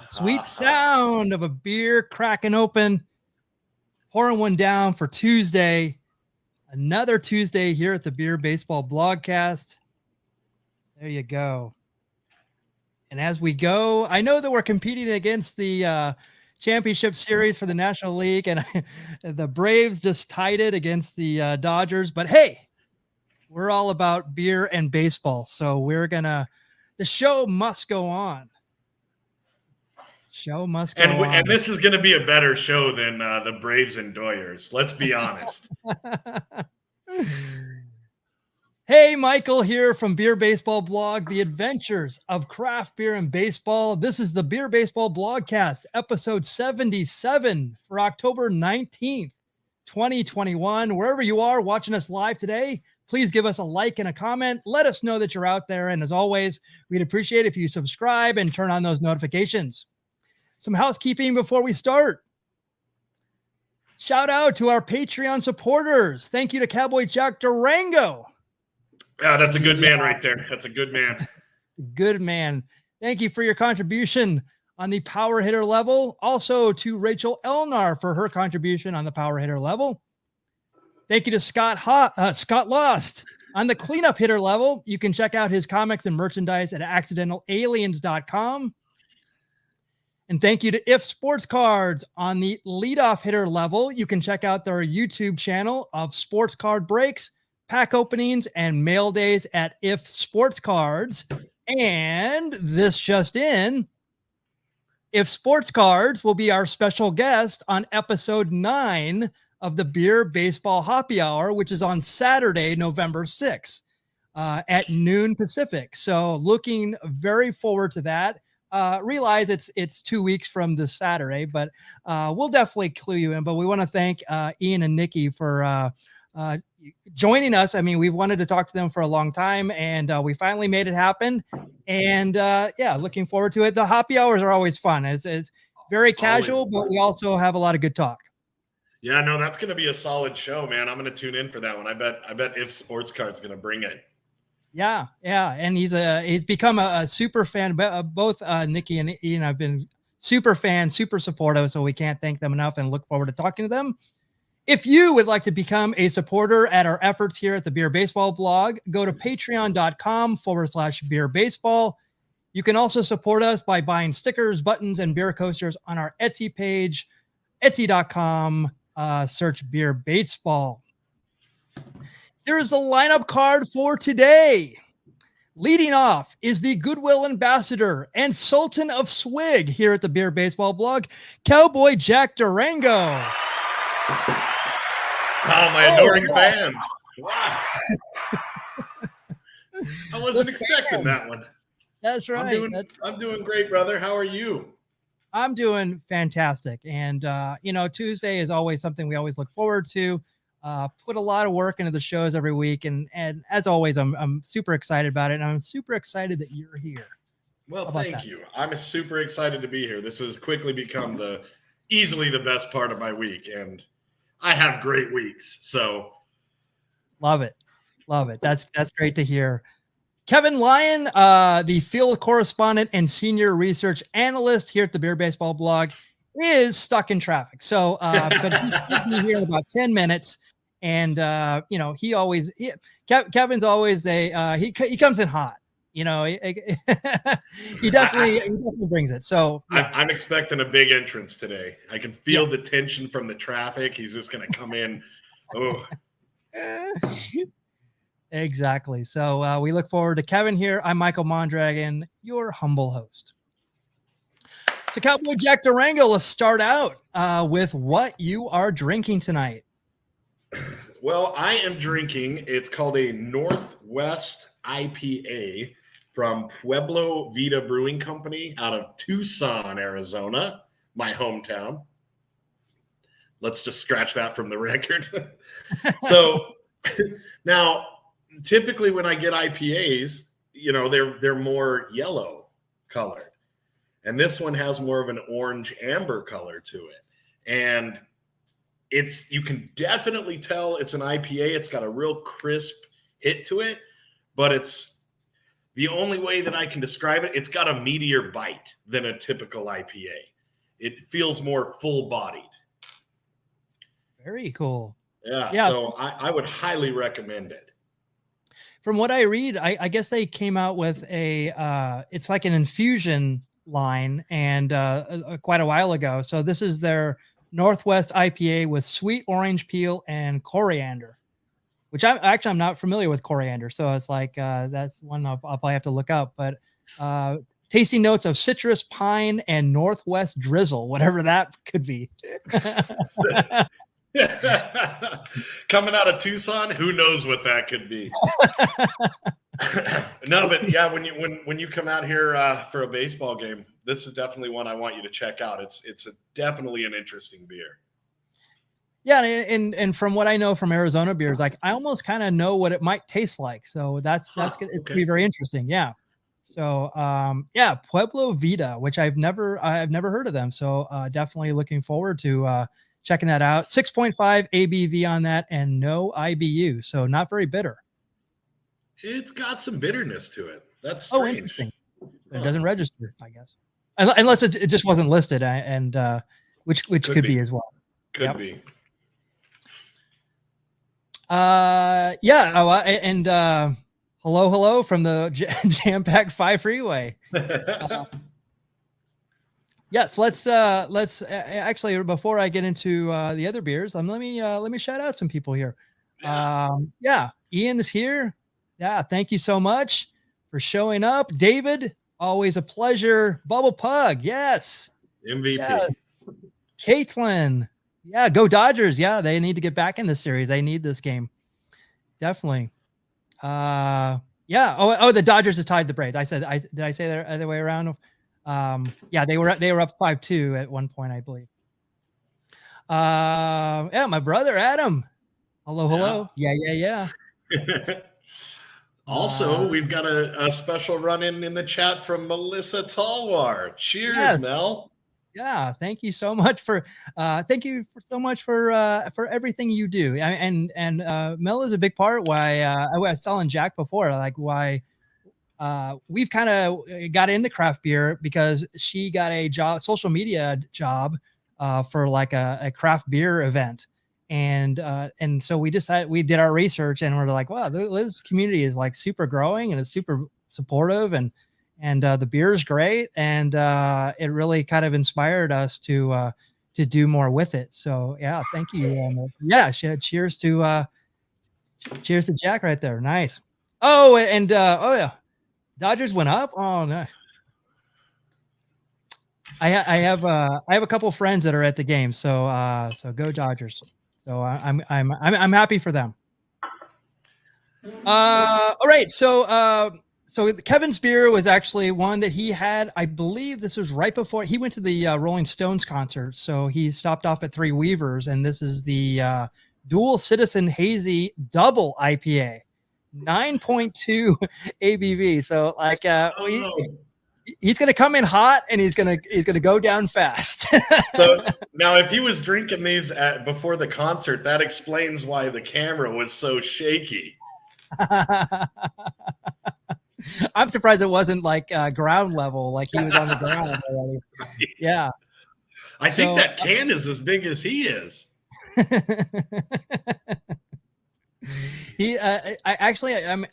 Sweet sound of a beer cracking open, pouring one down for Tuesday. Another Tuesday here at the Beer Baseball Blogcast. There you go. And as we go, I know that we're competing against the championship series for the National League, and the Braves just tied it against the Dodgers. But hey, we're all about beer and baseball, so the show must go on. Show must go on. And this is going to be a better show than the Braves and Doyers. Let's be honest. Hey, Michael here from Beer Baseball Blog, The Adventures of Craft Beer and Baseball. This is the Beer Baseball Blogcast, episode 77 for October 19th, 2021. Wherever you are watching us live today, please give us a like and a comment. Let us know that you're out there. And as always, we'd appreciate if you subscribe and turn on those notifications. Some housekeeping before we start. Shout out to our Patreon supporters. Thank you to Cowboy Jack Durango. Yeah, that's a good man right there. That's a good man. Good man. Thank you for your contribution on the power hitter level. Also to Rachel Elnar for her contribution on the power hitter level. Thank you to Scott Lost on the cleanup hitter level. You can check out his comics and merchandise at accidentalaliens.com. And thank you to If Sports Cards on the leadoff hitter level. You can check out their YouTube channel of sports card breaks, pack openings, and mail days at If Sports Cards. And this just in, If Sports Cards will be our special guest on episode 9 of the Beer Baseball Happy Hour, which is on Saturday, November 6th at noon Pacific. So looking very forward to that. Realize it's 2 weeks from this Saturday, but we'll definitely clue you in. But we want to thank Ian and Nikki for joining us. I mean, we've wanted to talk to them for a long time, and we finally made it happen. And yeah, looking forward to it. The happy hours are always fun. It's very casual, but we also have a lot of good talk. Yeah, no, that's going to be a solid show, man. I'm going to tune in for that one. I bet If Sports Card's going to bring it. Yeah. And he's become a super fan. Both Nikki and Ian have been super fans, super supportive. So we can't thank them enough and look forward to talking to them. If you would like to become a supporter at our efforts here at the Beer Baseball Blog, go to patreon.com/Beer Baseball. You can also support us by buying stickers, buttons, and beer coasters on our Etsy page, etsy.com, search Beer Baseball. Here's the lineup card for today. Leading off is the Goodwill Ambassador and Sultan of Swig here at the Beer Baseball Blog, Cowboy Jack Durango. Oh, my adoring fans. Wow. I wasn't expecting that one. That's right. I'm doing great, brother. How are you? I'm doing fantastic. And, Tuesday is always something we always look forward to. Put a lot of work into the shows every week. And as always, I'm super excited about it. And I'm super excited that you're here. Well, thank you. I'm super excited to be here. This has quickly become easily the best part of my week. And I have great weeks. So love it. That's great to hear. Kevin Lyon, the field correspondent and senior research analyst here at the Beer Baseball Blog, is stuck in traffic. So, but he's going to be here in about 10 minutes. And, Kevin's always he comes in hot, he definitely brings it. So yeah. I'm expecting a big entrance today. I can feel the tension from the traffic. He's just going to come in. Oh, exactly. So we look forward to Kevin here. I'm Michael Mondragon, your humble host. So Cowboy Jack Durango, let's start out with what you are drinking tonight. Well, I am drinking, it's called a Northwest IPA from Pueblo Vita Brewing Company out of Tucson, Arizona, my hometown. Let's just scratch that from the record. So now, typically when I get IPAs, they're more yellow colored. and this one has more of an orange amber color to it. And you can definitely tell it's an IPA. It's got a real crisp hit to it, but it's the only way that I can describe it. It's got a meatier bite than a typical IPA. It feels more full bodied. Very cool. Yeah. So I would highly recommend it. From what I read, I guess they came out with it's like an infusion line and quite a while ago. So this is their Northwest IPA with sweet orange peel and coriander, which I'm not familiar with coriander. So it's like, that's one I'll probably have to look up, but tasty notes of citrus, pine, and Northwest drizzle, whatever that could be. Coming out of Tucson, who knows what that could be. No, but yeah, when you come out here for a baseball game, this is definitely one I want you to check out. It's definitely an interesting beer. Yeah, and from what I know from Arizona beers, like I almost kind of know what it might taste like. So it's gonna be very interesting. Yeah. So Pueblo Vida, which I've never heard of them. So definitely looking forward to checking that out. 6.5 ABV on that and no IBU. So not very bitter. It's got some bitterness to it. That's strange. Oh, interesting. It doesn't register, I guess. Unless it just wasn't listed, and which could be as well. Could be. Hello from the Jam Pack 5 freeway. Yes, let's actually, before I get into the other beers, let me shout out some people here. Ian is here. Yeah, thank you so much for showing up. David, always a pleasure. Bubble Pug, yes. MVP. Yes. Caitlin, yeah, go Dodgers. Yeah, they need to get back in this series. They need this game. Definitely. The Dodgers have tied the Braves. Did I say that other way around? They were up 5-2 at one point, I believe. My brother Adam. Hello. Yeah. Also, we've got a special run-in the chat from Melissa Talwar. Cheers, yes. Mel. Yeah, thank you so much for everything you do. And Mel is a big part why I was telling Jack before, like why we've kind of got into craft beer because she got a social media job for like a craft beer event. And so we did our research and we're like, wow, this community is like super growing and it's super supportive and the beer is great. And it really kind of inspired us to do more with it. So yeah, thank you. Cheers to Jack right there. Nice. Oh, and yeah, Dodgers went up. Oh no. I have a couple of friends that are at the game. So go Dodgers. So I'm happy for them. All right. So Kevin's beer was actually one that he had. I believe this was right before he went to the Rolling Stones concert. So he stopped off at Three Weavers, and this is the Dual Citizen Hazy Double IPA, 9.2 ABV. So like he's going to come in hot and he's going to go down fast. So now if he was drinking these before the concert, that explains why the camera was so shaky. I'm surprised it wasn't like ground level, like he was on the ground already. Yeah. I think that can is as big as he is.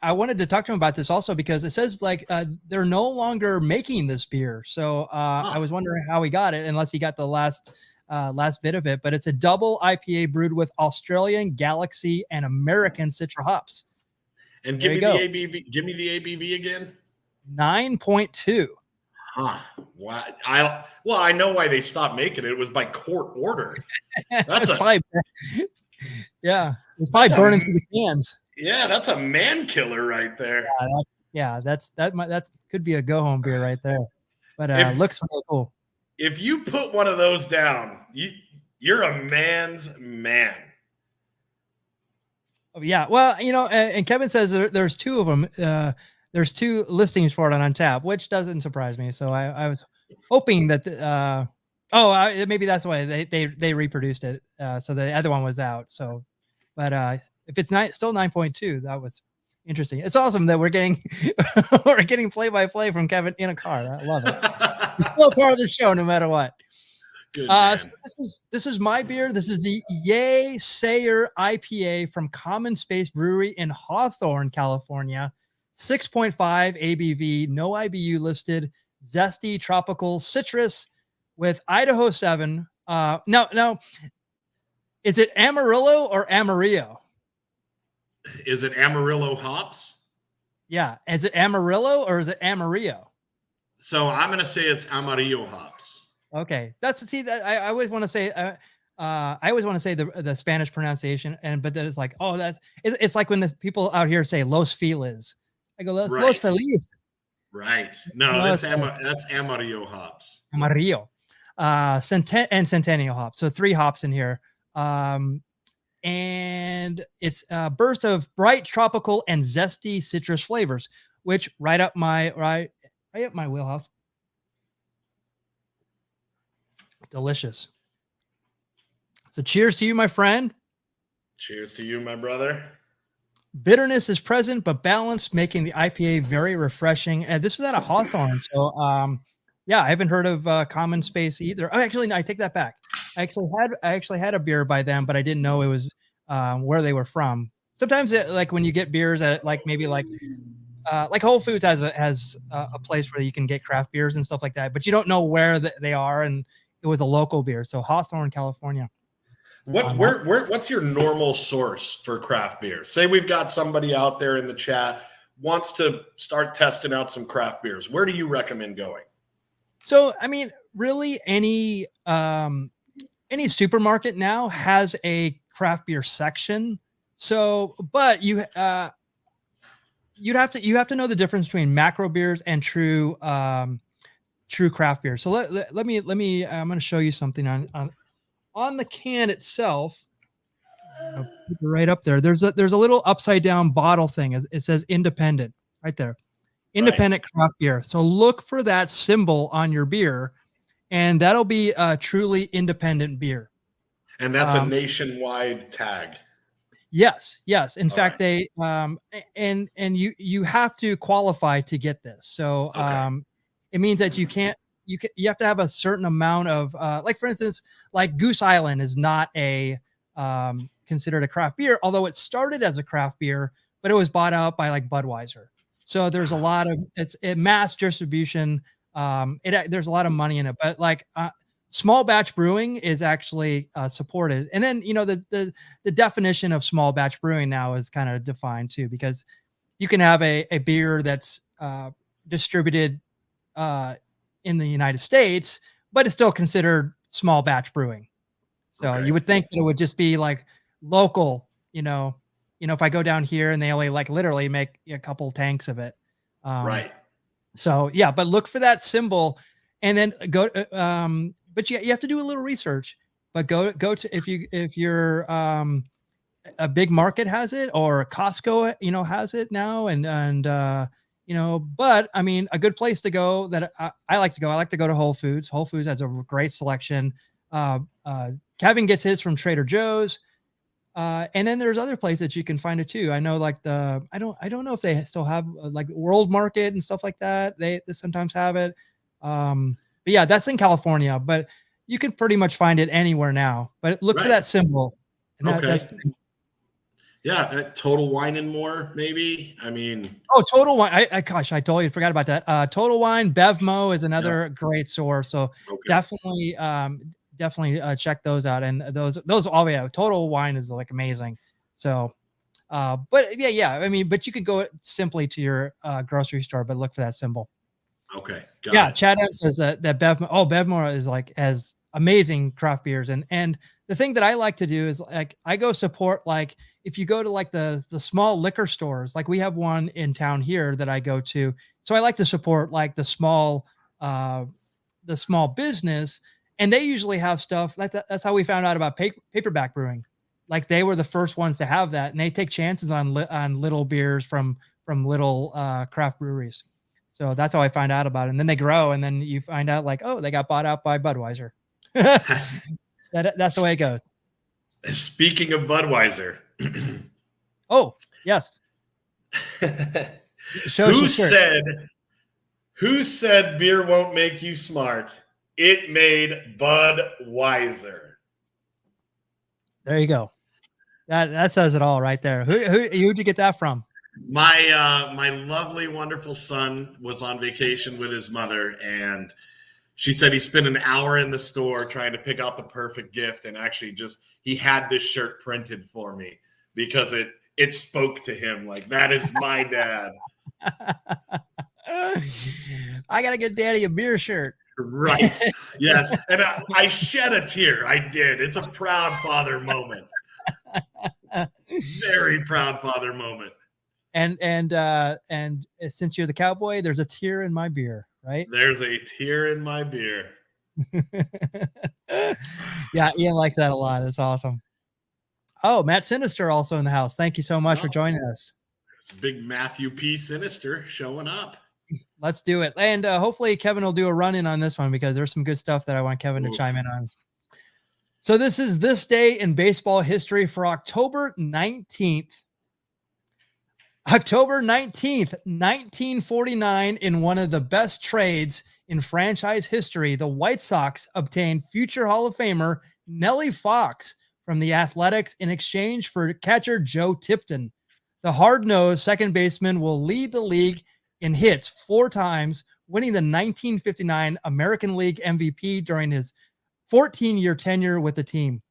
I wanted to talk to him about this also because it says like they're no longer making this beer. So I was wondering how he got it, unless he got the last bit of it. But it's a double IPA brewed with Australian, Galaxy, and American Citra hops. And give me the ABV. Give me the ABV again. 9.2. Huh. Wow. I know why they stopped making it. It was by court order. That's yeah. It's probably burning through the cans. Yeah, that's a man killer right there. That could be a go home beer right there. But looks really cool. If you put one of those down, you're a man's man. Oh, yeah. Well, and Kevin says there's two of them. There's two listings for it on Untappd, which doesn't surprise me. So I was hoping that maybe that's why they reproduced it. So the other one was out. So, but if it's still 9.2, that was interesting. It's awesome that we're getting we're getting play-by-play from Kevin in a car. I love it. He's still part of the show no matter what. Good man. So this is my beer. This is the Yay Sayer IPA from Common Space Brewery in Hawthorne, California. 6.5 ABV, no IBU listed, zesty tropical citrus with Idaho 7. Now, is it Amarillo or Amarillo? Is it Amarillo hops? Yeah. Is it Amarillo or is it Amarillo? So I'm going to say it's Amarillo hops. Okay. I always want to say, the Spanish pronunciation, but then it's like, it's like when the people out here say Los Feliz. I go, that's Los Feliz. Right. No, that's Amarillo hops. Amarillo. Centennial hops. So 3 hops in here. And it's a burst of bright tropical and zesty citrus flavors, which right up my wheelhouse. Delicious. So cheers to you, my friend. Cheers to you, my brother. Bitterness is present, but balanced, making the IPA very refreshing. And this was out of Hawthorne. So, I haven't heard of Common Space either. Oh, actually, no, I take that back. I actually had a beer by them, but I didn't know it was where they were from. Sometimes, like when you get beers at like Whole Foods has a place where you can get craft beers and stuff like that, but you don't know where they are, and it was a local beer. So Hawthorne, California. What's your normal source for craft beer? Say we've got somebody out there in the chat wants to start testing out some craft beers. Where do you recommend going? So, I mean, really any supermarket now has a craft beer section. So, but you'd have to know the difference between macro beers and true craft beer. So let me I'm going to show you something on the can itself. Right up there. There's a little upside down bottle thing. It says independent right there. Independent craft beer. So look for that symbol on your beer, and that'll be a truly independent beer. And that's a nationwide tag. Yes. In fact, they and you have to qualify to get this. So it means that you have to have a certain amount of like, for instance, like Goose Island is not a considered a craft beer, although it started as a craft beer, but it was bought out by like Budweiser. So there's a lot of mass distribution. There's a lot of money in it, but like small batch brewing is actually supported. And then, the definition of small batch brewing now is kind of defined too, because you can have a beer that's distributed in the United States, but it's still considered small batch brewing. So you would think that it would just be like local, if I go down here and they only like literally make a couple tanks of it. Right. So yeah, but look for that symbol and then go, but you have to do a little research, but go to, if you're, a big market has it, or Costco, has it now. But I mean, a good place to go that I like to go to Whole Foods. Whole Foods has a great selection. Kevin gets his from Trader Joe's. And then there's other places that you can find it too. I know like I don't know if they still have like World Market and stuff like that. They sometimes have it. But yeah, that's in California, but you can pretty much find it anywhere now, but look for that symbol. And Total Wine and More, maybe. I mean, Total Wine. I totally forgot about that. Total Wine, Bevmo is another great source. So definitely check those out. And those Total Wine is like amazing. So, but I mean, but you could go simply to your grocery store, but look for that symbol. Okay. Chad says that Bevmo is like has amazing craft beers. And the thing that I like to do is like, I go support, like if you go to like the small liquor stores, like we have one in town here that I go to. So I like to support like the small business. And they usually have stuff that's how we found out about paperback brewing. Like they were the first ones to have that, and they take chances on little beers from little craft breweries. So that's how I find out about it. And then they grow, and then you find out like, oh, they got bought out by Budweiser. That's the way it goes. Speaking of Budweiser. Oh, yes. Who said beer won't make you smart? It made Budweiser. There you go. That says it all right there. Who'd you get that from? My lovely, wonderful son was on vacation with his mother, and she said he spent an hour in the store trying to pick out the perfect gift, and actually he had this shirt printed for me because it spoke to him like, that is my dad. I gotta get Daddy a beer shirt. Right. Yes. And I shed a tear. I did. It's a proud father moment. Very proud father moment. And since you're the Cowboy, there's a tear in my beer, right? There's a tear in my beer. Yeah, Ian likes that a lot. That's awesome. Oh, Matt Sinister also in the house. Thank you so much for joining us. Big Matthew P. Sinister showing up. Let's do it. And hopefully Kevin will do a run-in on this one because there's some good stuff that I want Kevin to chime in on. So this is this day in baseball history for October 19th. October 19th, 1949, in one of the best trades in franchise history, the White Sox obtained future Hall of Famer Nellie Fox from the Athletics in exchange for catcher Joe Tipton. The hard-nosed second baseman will lead the league in hits 4 times, winning the 1959 American League MVP during his 14-year tenure with the team.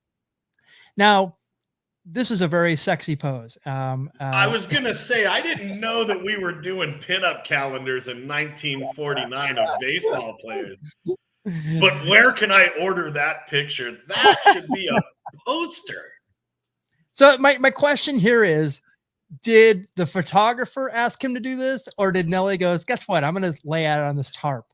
Now, this is a very sexy pose. I was going to say, I didn't know that we were doing pinup calendars in 1949 of baseball players. But where can I order that picture? That should be a poster. So my question here is, did the photographer ask him to do this, or did Nelly goes, guess what? I'm going to lay out on this tarp.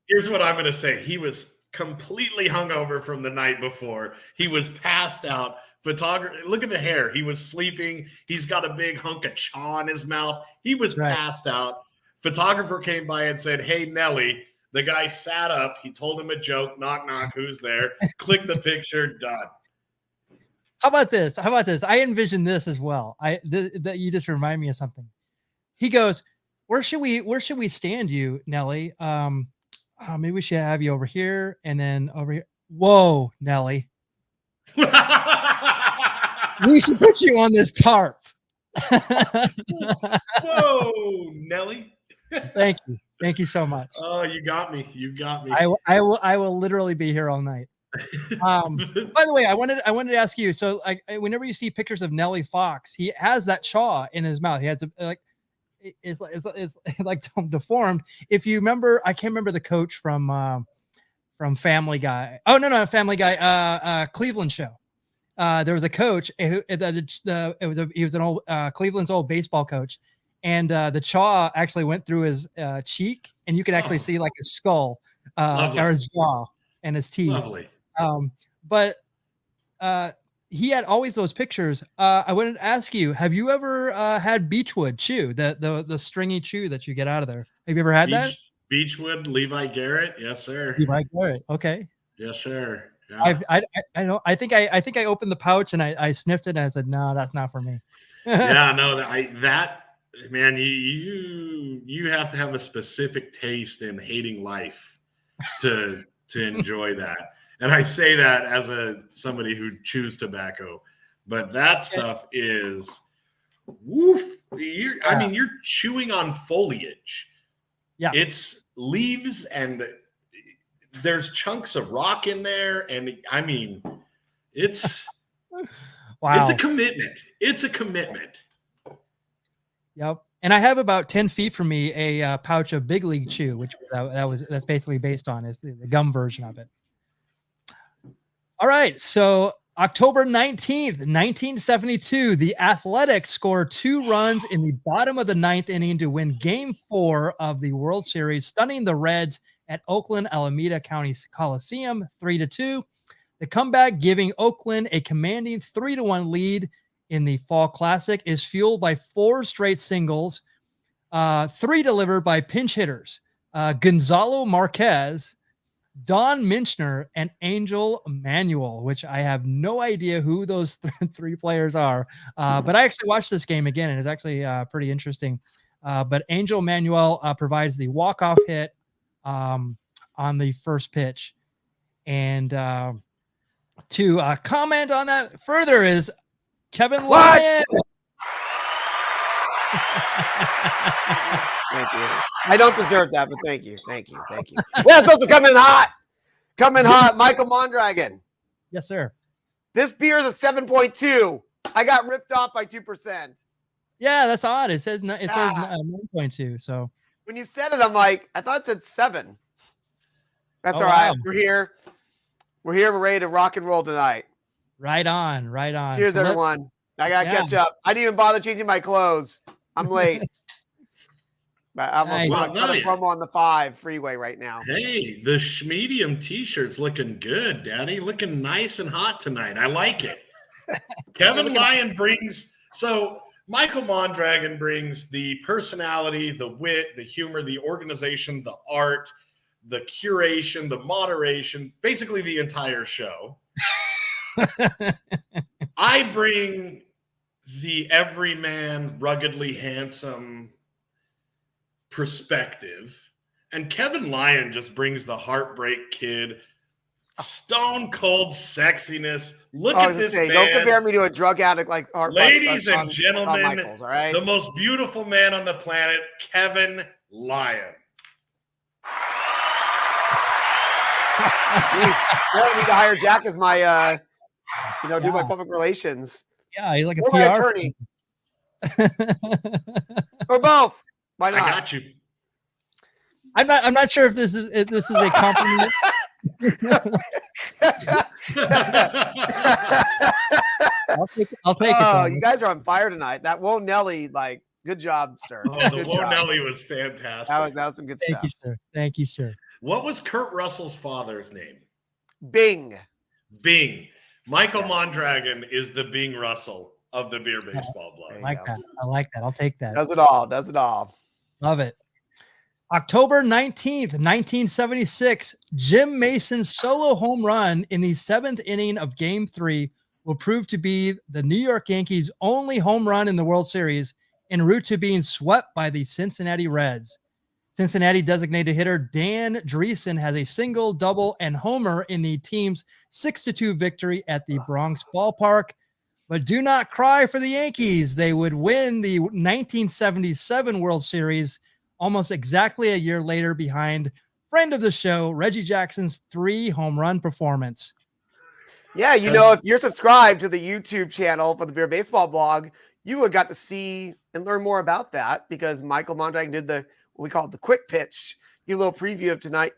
Here's what I'm going to say. He was completely hungover from the night before. He was passed out. Photographer, look at the hair. He was sleeping. He's got a big hunk of chaw in his mouth. He was passed out. Photographer came by and said, hey, Nelly. The guy sat up. He told him a joke. Knock, knock. Who's there? Click the picture. Done. How about this? I envision this as well. That you just remind me of something. He goes, where should we stand you, Nelly? Maybe we should have you over here and then over here. Whoa, Nelly. We should put you on this tarp. Whoa, Nelly. Thank you. Thank you so much. Oh, you got me. You got me. I will literally be here all night. By the way, I wanted to ask you. So, like, whenever you see pictures of Nellie Fox, he has that chaw in his mouth. He had to it's like deformed. If you remember, I can't remember the coach from Family Guy. Oh no, Family Guy. Cleveland show. There was a coach. He was an old Cleveland's old baseball coach, and the chaw actually went through his cheek, and you could actually see like his skull or his jaw and his teeth. Lovely. But he had always those pictures. I wanted to ask you, have you ever had Beechwood chew, the stringy chew that you get out of there? Have you ever had that? Beechwood, Levi Garrett. Yes, sir. Levi Garrett. Okay. Yes, sir. Yeah. I know. I think I opened the pouch and I sniffed it and I said, no, that's not for me. Yeah, no, man, you have to have a specific taste in hating life to enjoy that. And I say that as somebody who chews tobacco, but that stuff is woof. I mean, you're chewing on foliage. Yeah. It's leaves and there's chunks of rock in there. And I mean, it's, wow. It's a commitment. It's a commitment. Yep. And I have about 10 feet from me a pouch of Big League Chew, which that's basically based on is the gum version of it. All right. So October 19th, 1972, the Athletics scored 2 runs in the bottom of the 9th inning to win Game 4 of the World Series, stunning the Reds at Oakland Alameda County Coliseum 3-2. The comeback, giving Oakland a commanding 3-1 lead in the Fall Classic, is fueled by 4 straight singles 3 delivered by pinch hitters, Gonzalo Marquez, Don Minchner, and Angel Manuel, which I have no idea who those 3 players are. But I actually watched this game again, and it's actually pretty interesting. But Angel Manuel provides the walk-off hit on the first pitch. And to comment on that further is Kevin Lyon. Thank you. I don't deserve that, but thank you. Thank you. Thank you. Well, it's supposed to come in hot. Coming hot, Michael Mondragon. Yes, sir. This beer is a 7.2. I got ripped off by 2%. Yeah, that's odd. It says 9.2. So when you said it, I'm like, I thought it said 7. That's all wow. right. We're here. We're ready to rock and roll tonight. Right on. Cheers, everyone. I got to catch up. I didn't even bother changing my clothes. I'm late. But I almost want to cut a promo on the 5 freeway right now. Hey, the Schmedium t-shirt's looking good, Daddy. Looking nice and hot tonight. I like it. Kevin Lyon Michael Mondragon brings the personality, the wit, the humor, the organization, the art, the curation, the moderation, basically the entire show. I bring the everyman, ruggedly handsome perspective, and Kevin Lyon just brings the heartbreak kid, stone cold sexiness. Look at this man. Don't compare me to a drug addict like ladies and gentlemen, Michaels, all right? The most beautiful man on the planet, Kevin Lyon. I need to hire Jack as my do my public relations. Yeah, he's like a or PR my attorney. Or both. Why not? I got you. I'm not sure if this is a compliment. I'll take it. Oh, you guys are on fire tonight. That Whoa Nelly, good job, sir. Oh, the Whoa Nelly was fantastic. That was some good stuff. Thank you, sir. What was Kurt Russell's father's name? Bing. Michael Mondragon is the Bing Russell of the Beer Baseball Blog. I like that. I'll take that. Does it all. Love it. October 19th, 1976, Jim Mason's solo home run in the 7th inning of Game 3 will prove to be the New York Yankees' only home run in the World Series, en route to being swept by the Cincinnati Reds. Cincinnati designated hitter Dan Dreesen has a single, double, and homer in the team's 6-2 victory at the Bronx ballpark. But do not cry for the Yankees. They would win the 1977 World Series almost exactly a year later behind friend of the show, Reggie Jackson's 3 home run performance. Yeah, if you're subscribed to the YouTube channel for the Beer Baseball Blog, you would got to see and learn more about that because Michael Mondragon did what we call it the quick pitch. Give a little preview of tonight,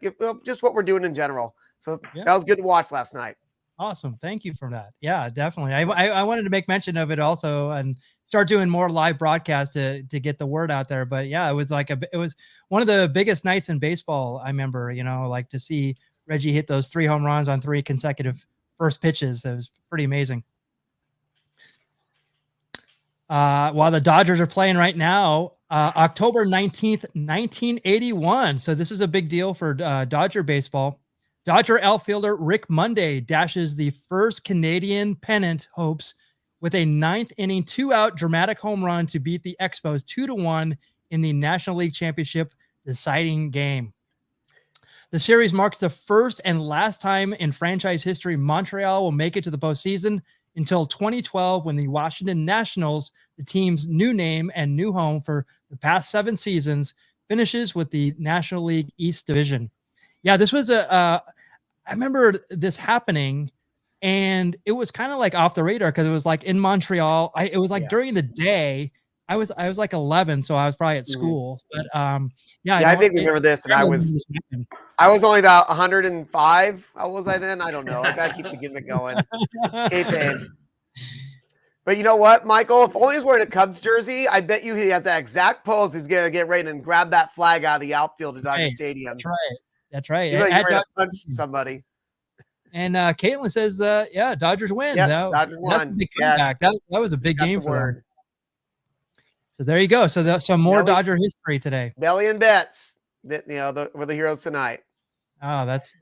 just what we're doing in general. So that was good to watch last night. Awesome. Thank you for that. Yeah, definitely. I wanted to make mention of it also and start doing more live broadcasts to get the word out there. But yeah, it was one of the biggest nights in baseball. I remember, to see Reggie hit those 3 home runs on 3 consecutive first pitches. It was pretty amazing. While the Dodgers are playing right now, October 19th, 1981. So this is a big deal for Dodger baseball. Dodger outfielder Rick Monday dashes the first Canadian pennant hopes with a 9th inning 2-out dramatic home run to beat the Expos 2-1 in the National League Championship deciding game. The series marks the first and last time in franchise history Montreal will make it to the postseason until 2012 when the Washington Nationals, the team's new name and new home for the past 7 seasons, finishes with the National League East Division. Yeah, this was I remember this happening, and it was kind of like off the radar because it was like in Montreal. It was like during the day. I was like 11, so I was probably at school. But I think we remember this, and I was only about 105. How was I then? I don't know. I gotta keep the gimmick going. But you know what, Michael? If only he's wearing a Cubs jersey, I bet you he has that exact pose. He's gonna get ready and grab that flag out of the outfield at Dodger Stadium. That's right. He's like ready to punch somebody. And Caitlin says, Dodgers win. Yeah, Dodgers won. That was a big game for them. So there you go. So some more Dodger history today. Belly and Betts, that were the heroes tonight. Oh, that's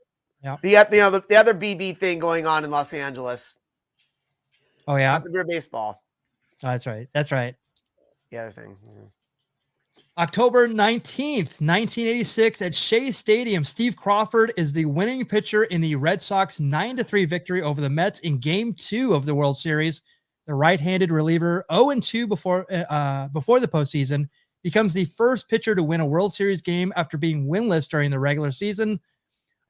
The other BB thing going on in Los Angeles. Oh yeah, not the Beer Baseball. Oh, that's right. That's right. The other thing. October 19th, 1986 at Shea Stadium, Steve Crawford is the winning pitcher in the Red Sox 9-3 victory over the Mets in Game 2 of the World Series. The right-handed reliever, 0-2 before the postseason, becomes the first pitcher to win a World Series game after being winless during the regular season.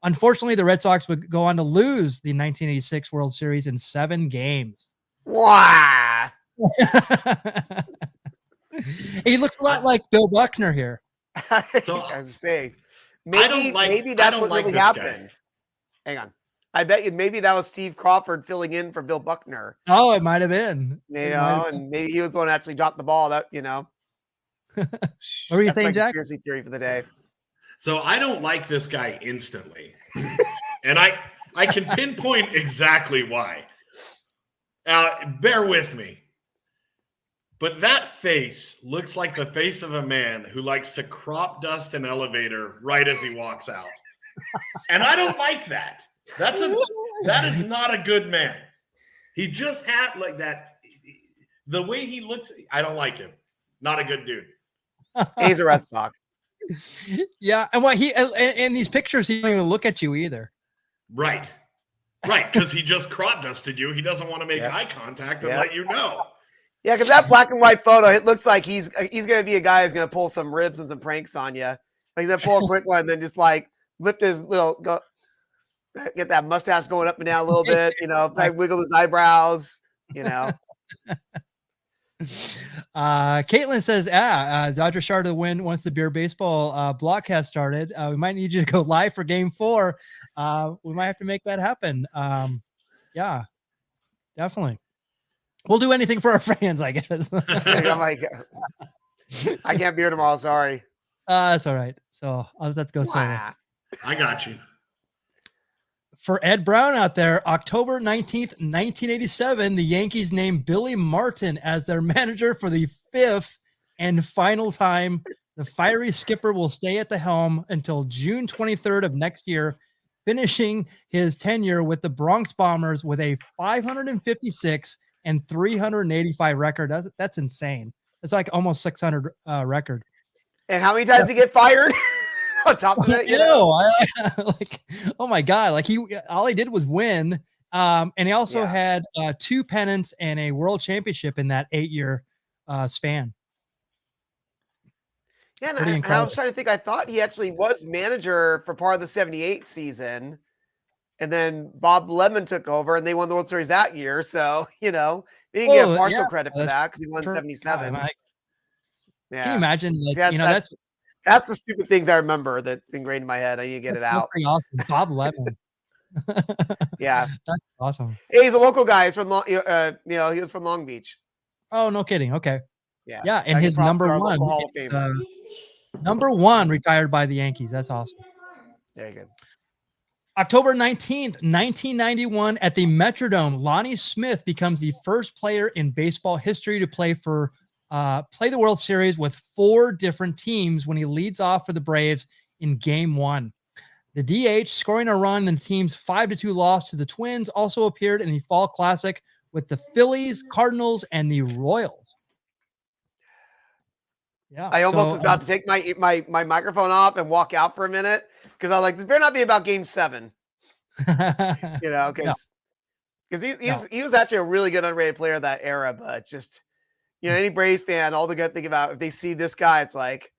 Unfortunately, the Red Sox would go on to lose the 1986 World Series in 7 games. Wow. He looks a lot like Bill Buckner here. So, I was saying, maybe that's what really happened. Hang on. I bet you maybe that was Steve Crawford filling in for Bill Buckner. Oh, it might have been. And maybe he was the one who actually dropped the ball. What were you saying, Jack? Conspiracy theory for the day. So I don't like this guy instantly. And I can pinpoint exactly why. Bear with me. But that face looks like the face of a man who likes to crop dust an elevator right as he walks out. And I don't like that. That is not a good man. He just had like that. The way he looks, I don't like him. Not a good dude. He's a Red Sox. Yeah, and what in these pictures, he don't even look at you either. Right, because he just crop dusted you. He doesn't want to make eye contact and let you know. Yeah, because that black and white photo, it looks like he's going to be a guy who's going to pull some ribs and some pranks on you. Like he's going to pull a quick one and then just like lift his get that mustache going up and down a little bit, like wiggle his eyebrows, Caitlin says, Dodger started to win once the Beer Baseball Blogcast started. We might need you to go live for Game 4. We might have to make that happen. Yeah, definitely. We'll do anything for our fans, I guess. I'm like, I can't be here tomorrow. Sorry. That's all right. So I'll just have to go solo. I got you. For Ed Brown out there, October 19th, 1987, the Yankees named Billy Martin as their manager for the 5th and final time. The fiery skipper will stay at the helm until June 23rd of next year, finishing his tenure with the Bronx Bombers with a 556 and 385 record. That's insane. It's like almost 600 record. And how many times did he get fired? On top of it, like, oh my God, like all he did was win. And he also had 2 pennants and a world championship in that 8-year span. Yeah, and I was trying to think. I thought he actually was manager for part of the 78 season. And then Bob Lemon took over and they won the World Series that year. So, they didn't get partial credit for that because he won 77. Can you imagine? Like, that's the stupid things I remember that's ingrained in my head. I need to get it out. That's pretty awesome. Bob Lemon. Yeah. That's awesome. Yeah, he's a local guy. He's from he was from Long Beach. Oh, no kidding. Okay. Yeah. Yeah. And his number one, number 1 retired by the Yankees. That's awesome. Very good. October 19th, 1991 at the Metrodome, Lonnie Smith becomes the first player in baseball history to play the World Series with 4 different teams when he leads off for the Braves in Game 1. The DH, scoring a run in the team's 5-2 loss to the Twins, also appeared in the Fall Classic with the Phillies, Cardinals, and the Royals. Yeah, I almost was about to take my microphone off and walk out for a minute because I was like, this better not be about Game 7. Because he was actually a really good underrated player of that era, but just any Braves fan, all they're gonna think about if they see this guy, it's like,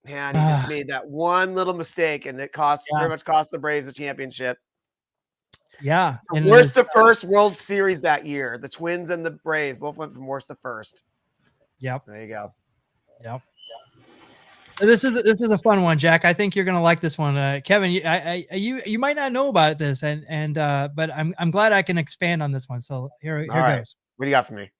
man, he just made that one little mistake and it very much cost the Braves a championship. Yeah. And worst to first World Series that year. The Twins and the Braves both went from worst to first. Yep. There you go. Yep. This is a fun one, Jack. I think you're gonna like this one, Kevin. You might not know about this, but I'm glad I can expand on this one. So here goes. What do you got for me?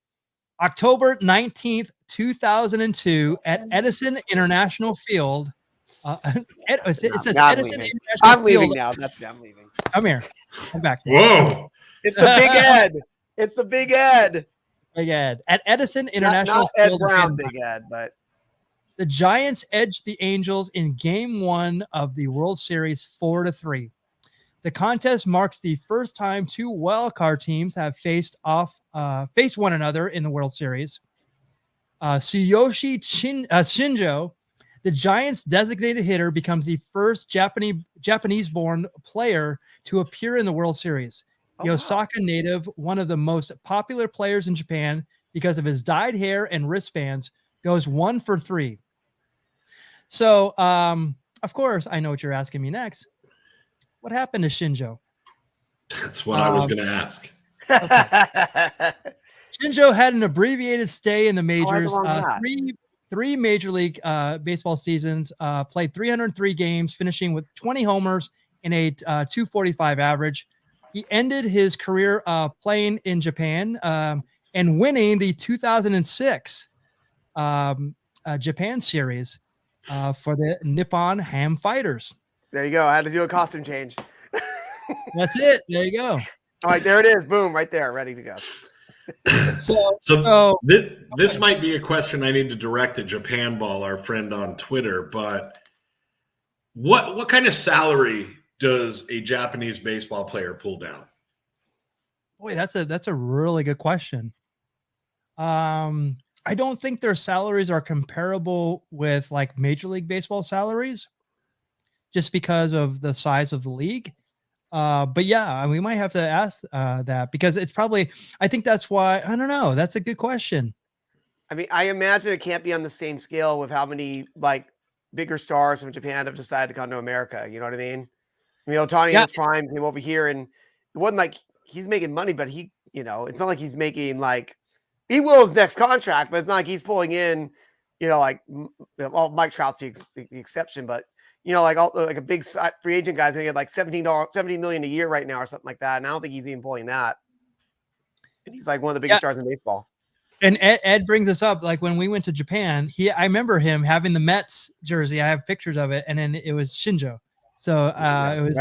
October 19th, 2002, at Edison International Field. It says Edison International Field. I'm leaving now. I'm leaving. Come here. Come back. Whoa! It's the Big Ed. It's the Big Ed. Big Ed. At Edison International Not Ed Field in Brown, Canada, Big Ed, but the Giants edged the Angels in Game 1 of the World Series 4-3. The contest marks the first time two wildcard teams have faced one another in the World Series. Tsuyoshi Shinjo, the Giants' designated hitter, becomes the first Japanese-born player to appear in the World Series. The Osaka native, one of the most popular players in Japan because of his dyed hair and wristbands, goes 1 for 3. So, of course, I know what you're asking me next. What happened to Shinjo? That's what I was going to ask. Okay. Shinjo had an abbreviated stay in the majors, three Major League Baseball seasons, played 303 games, finishing with 20 homers and a 245 average. He ended his career playing in Japan and winning the 2006 Japan series for the Nippon Ham Fighters. There you go. I had to do a costume change. That's it. There you go. All right, there it is. Boom, right there, ready to go. So this might be a question I need to direct to Japan Ball, our friend on Twitter. But what kind of salary does a Japanese baseball player pull down? Boy, that's a really good question. I don't think their salaries are comparable with like Major League Baseball salaries, just because of the size of the league. But yeah, we might have to ask that, because it's probably, I think that's why, I don't know. That's a good question. I mean, I imagine it can't be on the same scale with how many like bigger stars from Japan have decided to come to America. You know what I mean? I mean, Ohtani in his prime came over here, and it wasn't like he's making money, but he, you know, it's not like he's making like, he will his next contract, but it's not like he's pulling in, you know, like, well, Mike Trout's the exception, but you know, like a big free agent guy's gonna get like $17 million a year right now or something like that. And I don't think he's even pulling that. And he's like one of the biggest stars in baseball. And Ed brings us up, like when we went to Japan, I remember him having the Mets jersey. I have pictures of it, and then it was Shinjo. So it was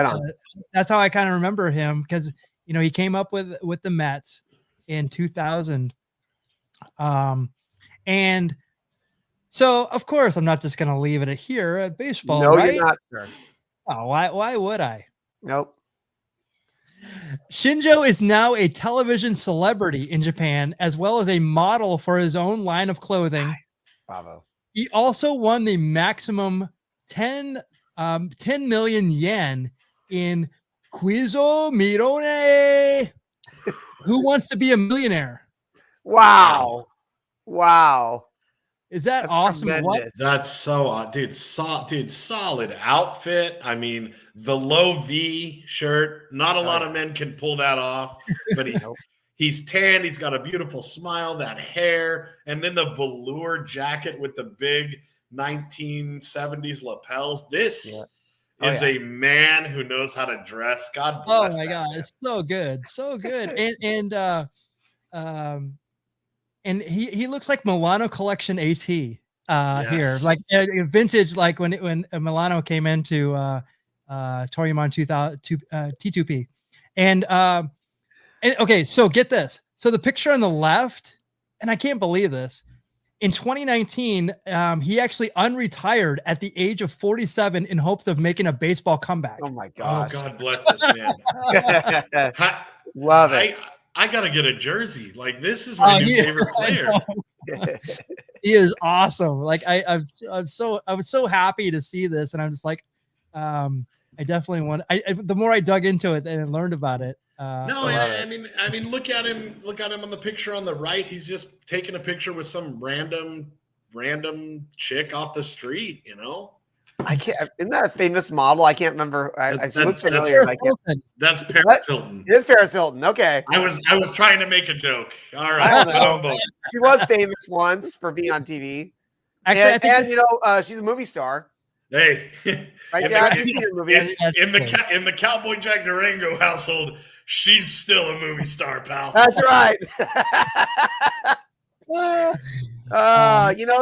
that's how I kind of remember him, because you know he came up with the Mets in 2000. And so, of course, I'm not just going to leave it here at baseball. No, right? You're not, sir. Oh, why would I? Nope. Shinjo is now a television celebrity in Japan, as well as a model for his own line of clothing. Nice. Bravo. He also won the maximum 10 million yen in Quizo Mirone. Who Wants to Be a Millionaire? Wow. Is that awesome? What? That's so, dude, solid outfit. I mean, the low V shirt, not a lot of men can pull that off, but he's tan. He's got a beautiful smile, that hair, and then the velour jacket with the big 1970s lapels. This is a man who knows how to dress. God bless. Oh my God. Man. It's so good. So good. And he looks like Milano Collection AT here, like vintage, like when Milano came into Toriyama 2000 T2P. And okay, so get this. So the picture on the left, and I can't believe this, in 2019, he actually unretired at the age of 47 in hopes of making a baseball comeback. Oh my gosh. Oh, God bless this man. Love it. I gotta get a jersey. Like, this is my new favorite player. He is awesome. Like I was so happy to see this, and I'm just like, I definitely want. The more I dug into it and learned about it. I mean, look at him. Look at him on the picture on the right. He's just taking a picture with some random chick off the street. You know. I can't. Isn't that a famous model? I can't remember. She looks familiar. That's Paris Hilton. It is Paris Hilton. Okay. I was trying to make a joke. All right. She was famous once for being on TV. Actually, and she's a movie star. Hey. Right, in the Cowboy Jack Durango household, she's still a movie star, pal. That's right.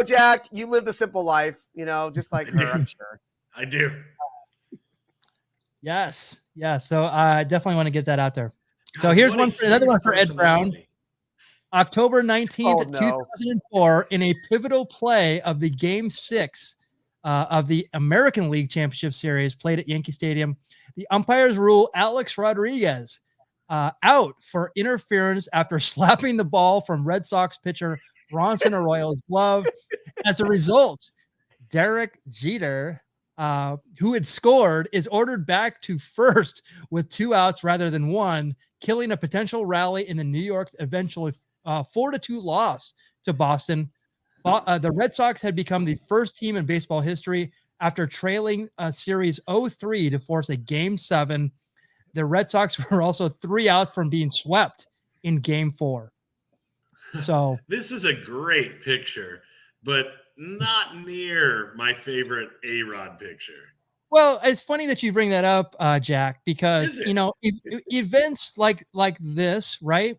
Jack, you live the simple life, just like her, I'm sure. I do. Yes. Yeah. So I definitely want to get that out there. So here's another one for Ed Brown. October 19th, Oh, no. 2004, in a pivotal play of the Game 6 of the American League Championship Series played at Yankee Stadium, the umpires rule Alex Rodriguez out for interference after slapping the ball from Red Sox pitcher Bronson Arroyo's glove. As a result, Derek Jeter, who had scored, is ordered back to first with 2 outs rather than 1, killing a potential rally in the New York's eventual 4-2 loss to Boston. The Red Sox had become the first team in baseball history after trailing Series 0-3 to force a Game 7. The Red Sox were also 3 outs from being swept in Game 4. So this is a great picture, but not near my favorite A-Rod picture. Well, it's funny that you bring that up, Jack, because events like this, right?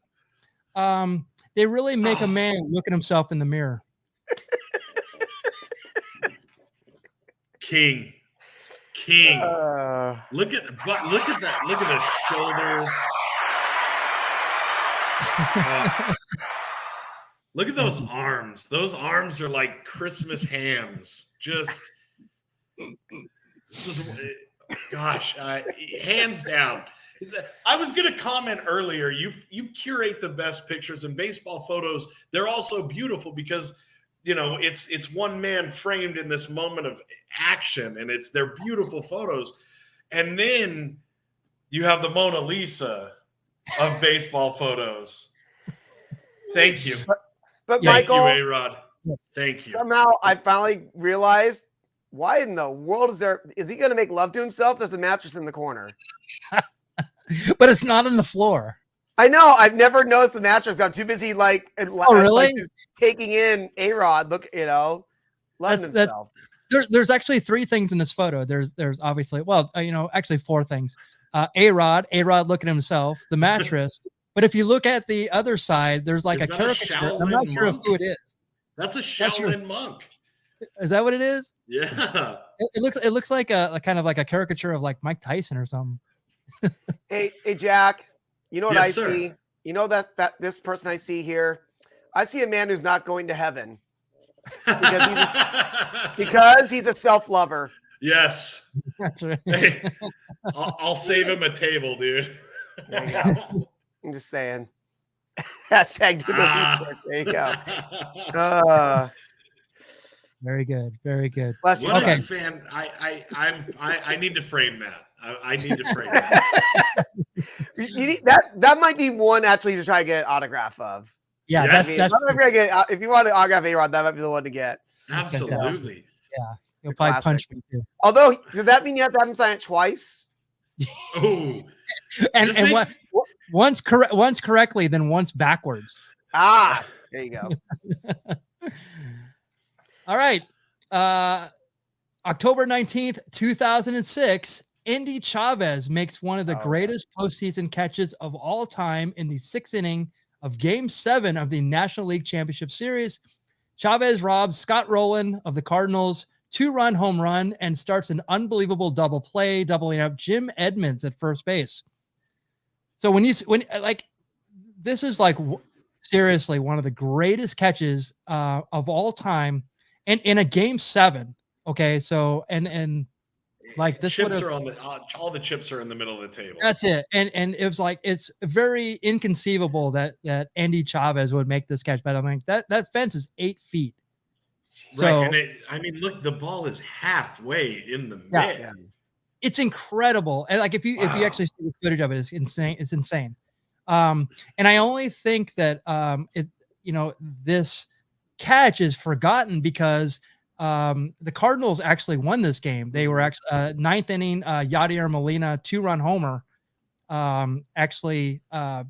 They really make a man look at himself in the mirror. King. Look at that. Look at the shoulders. Look at those arms. Those arms are like Christmas hams. Gosh, hands down. I was going to comment earlier. You curate the best pictures and baseball photos. They're also beautiful because it's one man framed in this moment of action, and they're beautiful photos. And then you have the Mona Lisa of baseball photos. Thank you. But Thank Michael, you, A-Rod. Thank you. Somehow I finally realized, why in the world is he going to make love to himself? There's a mattress in the corner. But it's not on the floor. I know. I've never noticed the mattress. I'm too busy really? just taking in A-Rod. Look, loving himself. There's actually 3 things in this photo. There's obviously, actually 4 things. A-Rod looking at himself, the mattress. But if you look at the other side, there's like a caricature. I'm not sure of who it is. That's a Shaolin monk. Is that what it is? Yeah. It looks like a kind of like a caricature of like Mike Tyson or something. Hey, Jack. You know what I sir. see? You know that this person I see here? I see a man who's not going to heaven because he's a self-lover. Yes. That's right. Hey, I'll save him a table, dude. There you go. I'm just saying. Hashtag do the research. There you go. Very good. Very good. What Okay. a fan. I need to frame that. I need to frame that. You need, that might be one actually to try to get an autograph of. Yeah, Yes. If you want to autograph A-Rod, that might be the one to get. Absolutely. Yeah. You'll probably punch me too. Although, does that mean you have to have him sign it twice? Oh. and once correctly, then once backwards. There you go. All right. October 19th, 2006, Endy Chavez makes one of the greatest postseason catches of all time in the 6th inning of Game 7 of the National League Championship Series. Chavez robs Scott Rowland of the Cardinals 2-run home run and starts an unbelievable double play, doubling up Jim Edmonds at first base. So this is like seriously one of the greatest catches of all time, and in a Game 7. Okay, so and like this chips are on all the chips are in the middle of the table. That's it, and it was like it's very inconceivable that Endy Chavez would make this catch, but I mean that fence is 8 feet. So, right, and look, the ball is halfway in the mid. Yeah. It's incredible. And like if you actually see the footage of it, it's insane. It's insane. And I only think that this catch is forgotten because the Cardinals actually won this game. They were actually 9th inning Yadier Molina 2-run homer actually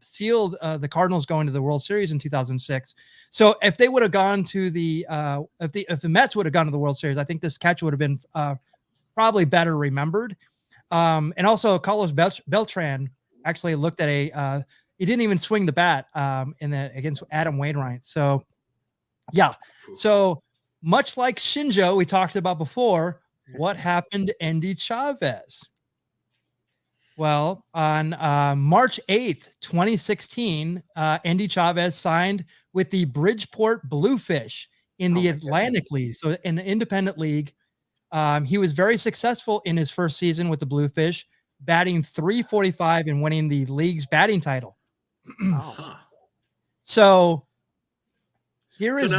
sealed the Cardinals going to the World Series in 2006. So if they would have gone to if the Mets would have gone to the World Series, I think this catch would have been probably better remembered. And also Carlos Beltran actually looked at he didn't even swing the bat against Adam Wainwright. So yeah. So much like Shinjo we talked about before, what happened to Endy Chavez? Well, on March 8th, 2016, Endy Chavez signed with the Bridgeport Bluefish in the Atlantic League, so in the independent league. He was very successful in his first season with the Bluefish, batting .345 and winning the league's batting title. So here is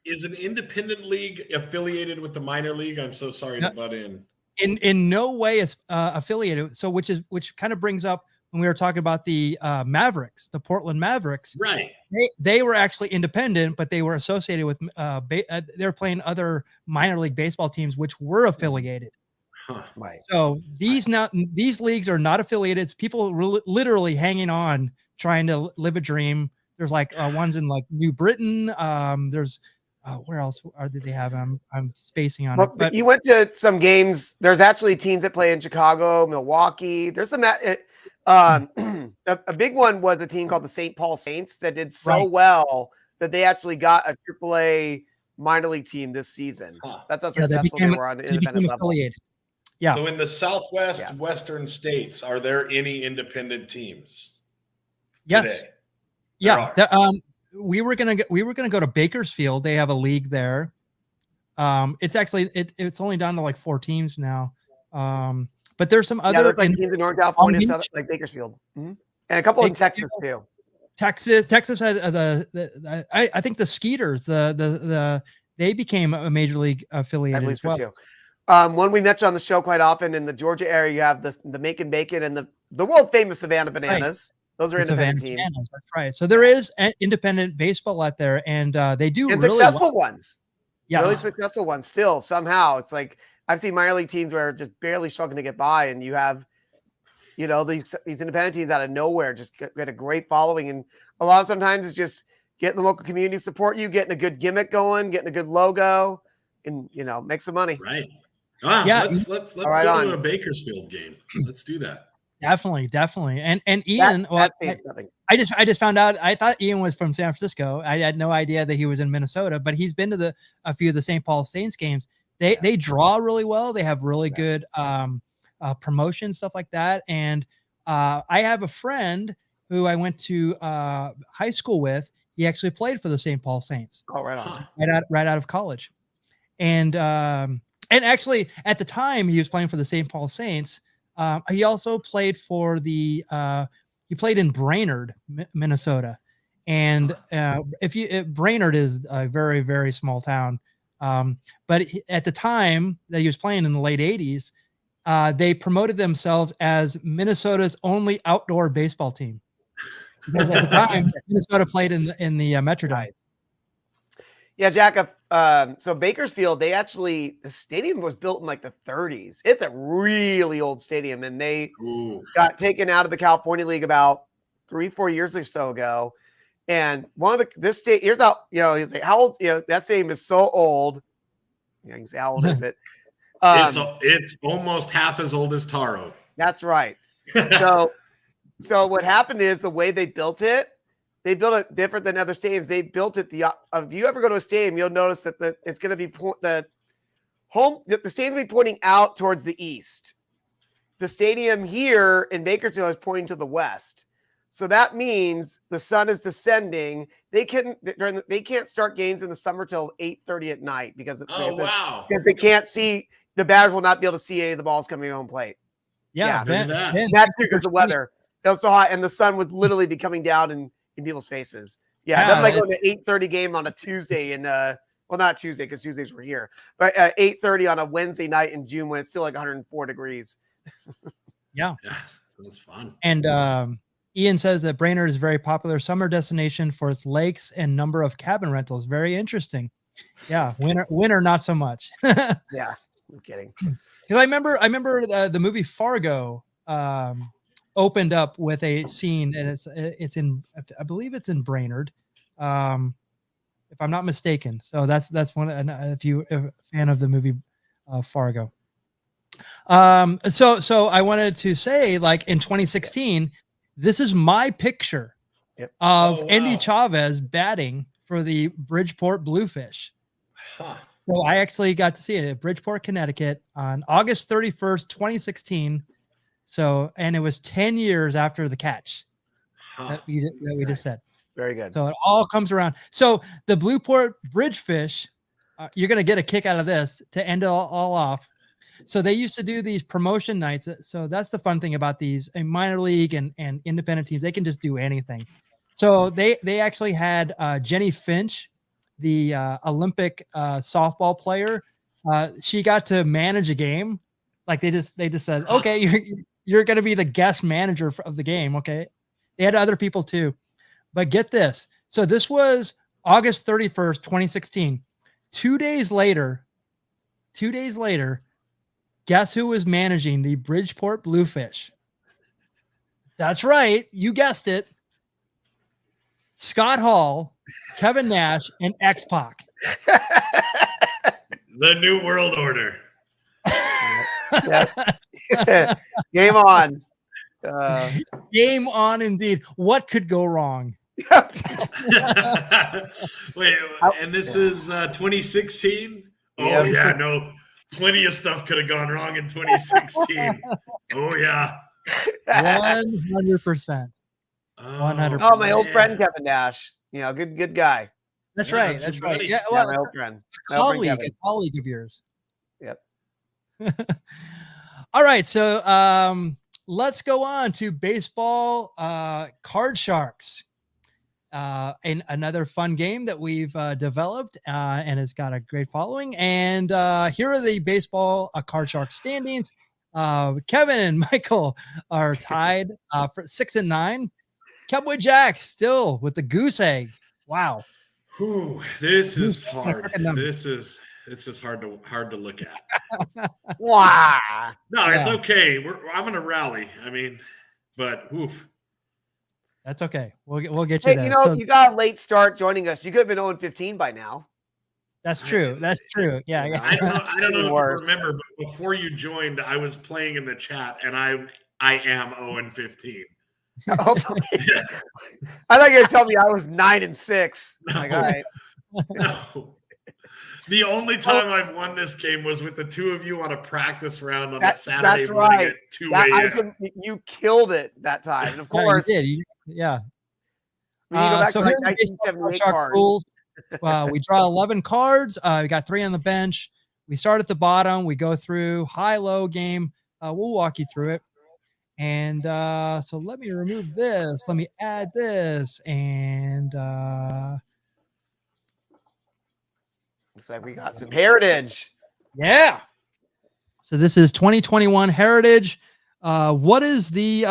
is an independent league affiliated with the minor league? I'm so sorry to butt in. In no way is affiliated. So which kind of brings up when we were talking about the Mavericks, the Portland Mavericks. Right. They were actually independent, but they were associated with they were playing other minor league baseball teams which were affiliated. Right. So these leagues are not affiliated. It's people literally hanging on, trying to live a dream. There's like ones in like New Britain. There's where else did they have? I'm spacing on it. But you went to some games. There's actually teams that play in Chicago, Milwaukee. There's some. A big one was a team called the St. Paul Saints that did so well that they actually got a AAA minor league team this season. That's how successful they were on the independent level. Yeah. So in the Southwest, Western states, are there any independent teams? Yes. Today? Yeah. We were gonna go to Bakersfield. They have a league there. It's actually it's only down to like 4 teams now. But there's some other like teams in Northern California, South, like Bakersfield, and a couple in Texas too. Texas has I think the Skeeters, they became a major league affiliated as well. Too. One we mention on the show quite often in the Georgia area, you have the Macon Bacon and the world famous Savannah Bananas. Right. Those are independent teams. Bananas, that's right. So there is an independent baseball out there, and they do and really successful ones. Yeah, really successful ones. Still, somehow, it's like I've seen minor league teams where just barely struggling to get by, and you have, these independent teams out of nowhere just get a great following, and a lot of sometimes it's just getting the local community to support you, getting a good gimmick going, getting a good logo, and make some money. Right. Let's go to a Bakersfield game. Let's do that. Definitely. And Ian, I just found out. I thought Ian was from San Francisco. I had no idea that he was in Minnesota, but he's been to a few of the St. Paul Saints games. They draw really well. They have really good promotion, stuff like that. And I have a friend who I went to high school with. He actually played for the St. Paul Saints. Oh, right on. Right out of college. And actually at the time he was playing for the St. Paul Saints. He also played for he played in Brainerd, Minnesota. And Brainerd is a very, very small town. But at the time that he was playing in the late 80s, they promoted themselves as Minnesota's only outdoor baseball team. Because at the time, Minnesota played in the Metrodome. Yeah, Jack. So Bakersfield, the stadium was built in like the 30s. It's a really old stadium, and they got taken out of the California League about 3-4 years or so ago. And here's how he's like, how old? That stadium is so old. You can say, how old is it? It's almost half as old as Taro. That's right. So what happened is the way they built it different than other stadiums. They built it if you ever go to a stadium, you'll notice that it's going to be the stadium's going to be pointing out towards the east. The stadium here in Bakersfield is pointing to the west. So that means the sun is descending. They can't start games in the summer till 8:30 at night because they can't see. The batters will not be able to see any of the balls coming on plate. Yeah, that's because of the weather. It was so hot, and the sun would literally be coming down in people's faces. Yeah, that's like going to 8:30 game on a Tuesday not Tuesday because Tuesdays were here, but 8:30 on a Wednesday night in June when it's still like 104 degrees. Yeah, that's fun. And Ian says that Brainerd is a very popular summer destination for its lakes and number of cabin rentals. Very interesting. Yeah, winter not so much. Yeah, I'm kidding. Because I remember the movie Fargo opened up with a scene, and it's in, I believe it's in Brainerd, if I'm not mistaken. So that's one. If you're a fan of the movie Fargo. So I wanted to say, like in 2016, this is my picture of Endy Chavez batting for the Bridgeport Bluefish. So I actually got to see it at Bridgeport, Connecticut on August 31st, 2016. So, and it was 10 years after the catch that we just said. Very good. So it all comes around. So the Blueport Bridgefish, you're going to get a kick out of this to end it all off. So they used to do these promotion nights. So that's the fun thing about these minor league and independent teams. They can just do anything. So they actually had Jenny Finch, the Olympic softball player. She got to manage a game. Like they just said, okay, you're going to be the guest manager of the game. Okay. They had other people too, but get this. So this was August 31st, 2016. 2 days later, guess who was managing the Bridgeport Bluefish? That's right. You guessed it. Scott Hall, Kevin Nash, and X-Pac. The New World Order. Game on. Game on indeed. What could go wrong? Wait, and this is 2016? Oh, Yeah, no. Plenty of stuff could have gone wrong in 2016. Oh, yeah. 100%. 100%. Oh, my old friend Kevin Nash. You know, good guy. That's Yeah, right. that's That's right. right. Yeah, Yeah, my old friend. a colleague of yours. Yep. All right. So let's go on to baseball card sharks. And another fun game that we've developed and has got a great following. And here are the baseball card shark standings. Kevin and Michael are tied for 6 and 9. Cowboy Jack still with the goose egg. Wow. Whew, this is hard. This is hard to look at. Wow. No, it's okay. I'm gonna rally. I mean, but oof. That's okay. We'll get you Hey, there. you know, So you got a late start joining us. You could have been 0-15 by now. that's true. That's true. Yeah. I don't know if you Worse. remember, but before you joined, I was playing in the chat, and I am 0-15. Oh, I thought you were going to tell me I was 9-6. No. Like, all right. No. The only time I've won this game was with the two of you on a practice round on a Saturday that's morning right. at 2 a.m. You killed it that time. And of course, you did. Yeah. we need to go back So to like here's the baseball 1978 shark cards. rules. We draw 11 cards. We got 3 on the bench. We start at the bottom. We go through high, low game. We'll walk you through it. And so let me remove this. Let me add this. And Looks like we got some heritage. yeah. So this is 2021 Heritage. What is the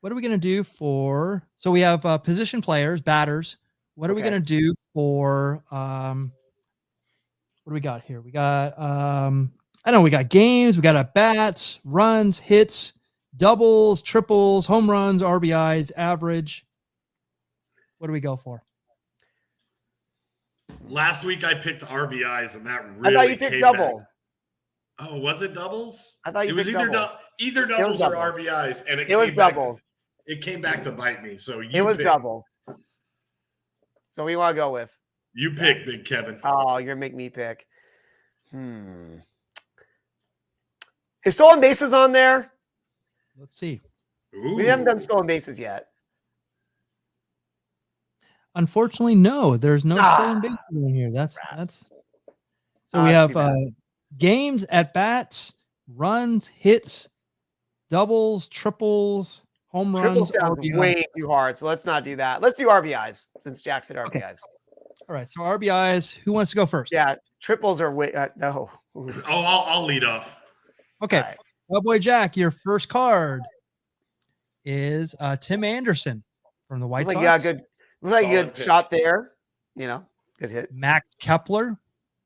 what are we going to do for? So we have position players, batters. What are we going to do for what do we got here? We got I don't know, we got games, we got at bats, runs, hits, doubles, triples, home runs, RBIs, average. What do we go for? Last week I picked RBIs, and that really I thought you picked came double. back. Oh, was it doubles? I thought you it was picked either double. either doubles or doubles. RBIs, and It was double. It came back to bite me. So It was picked. double. So we want to go with. You pick, Big Kevin. Oh, you're gonna make me pick. Is stolen bases on there? Let's see. Ooh. We haven't done stolen bases yet. Unfortunately, no. There's no stolen bases in here. That's so we have games, at bats, runs, hits, doubles, triples, home Triple runs. sounds RBIs. way too hard, so let's not do that. Let's do RBIs since Jack said RBIs. Okay. All right. So RBIs. Who wants to go first? Yeah, triples are way no. Oh, I'll lead off. Okay. All right. Cowboy Jack, your first card is Tim Anderson from the White Looks Sox. like you got good. Looks like a Solid good pick. shot there. You know, good hit. Max Kepler,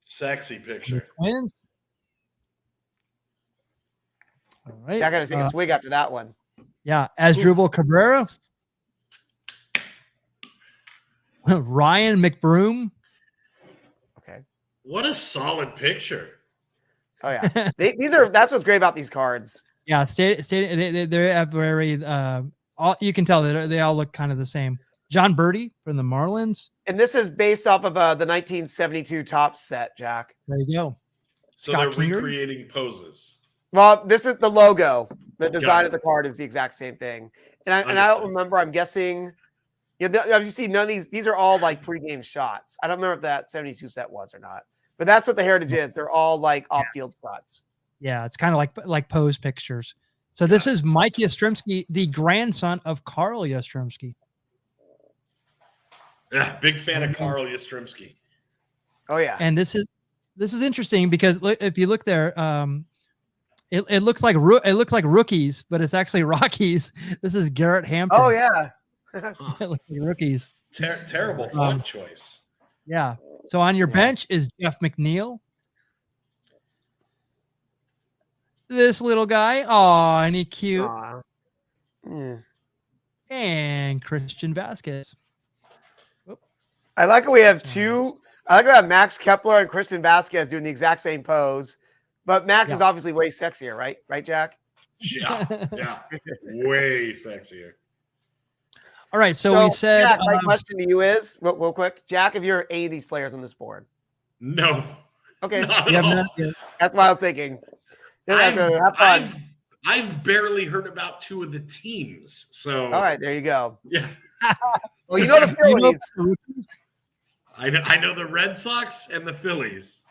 Sexy picture. Twins. All right. Yeah, I got to take a swig after that one. Yeah, Asdrubal Cabrera, Ryan McBroom. Okay. What a solid picture. Oh yeah, that's what's great about these cards. Yeah, they have very you can tell that they all look kind of the same. John Birdie from the Marlins. And this is based off of the 1972 top set, Jack. There you go. So Scott they're Kingery? recreating poses. Well, this is the logo. The design it. of the card is the exact same thing. And I don't remember. I'm guessing. You know, as you see, none of these are all like pregame shots. I don't remember if that 72 set was or not. But that's what the Heritage is. They're all like off-field shots. Yeah, it's kind of like pose pictures. So this is Mike Yastrzemski, the grandson of Carl Yastrzemski. Yeah, big fan of Carl Yastrzemski. Oh yeah. And this is interesting because if you look there, it looks like rookies, but it's actually Rockies. This is Garrett Hampton. Oh yeah. It looks like rookies. Terrible font choice. Yeah. So on your bench is Jeff McNeil. This little guy. Oh, and he cute. And Christian Vasquez. I like how we have two. I like how we have Max Kepler and Christian Vasquez doing the exact same pose, but Max is obviously way sexier, right? Right, Jack? Yeah, way sexier. All right, so we said. Jack, my question to you is, real quick, Jack, if you're any of these players on this board, no. Okay, that's what I was thinking. I've barely heard about two of the teams, so all right, there you go. Yeah. Well, you know the Phillies. I know the Red Sox and the Phillies.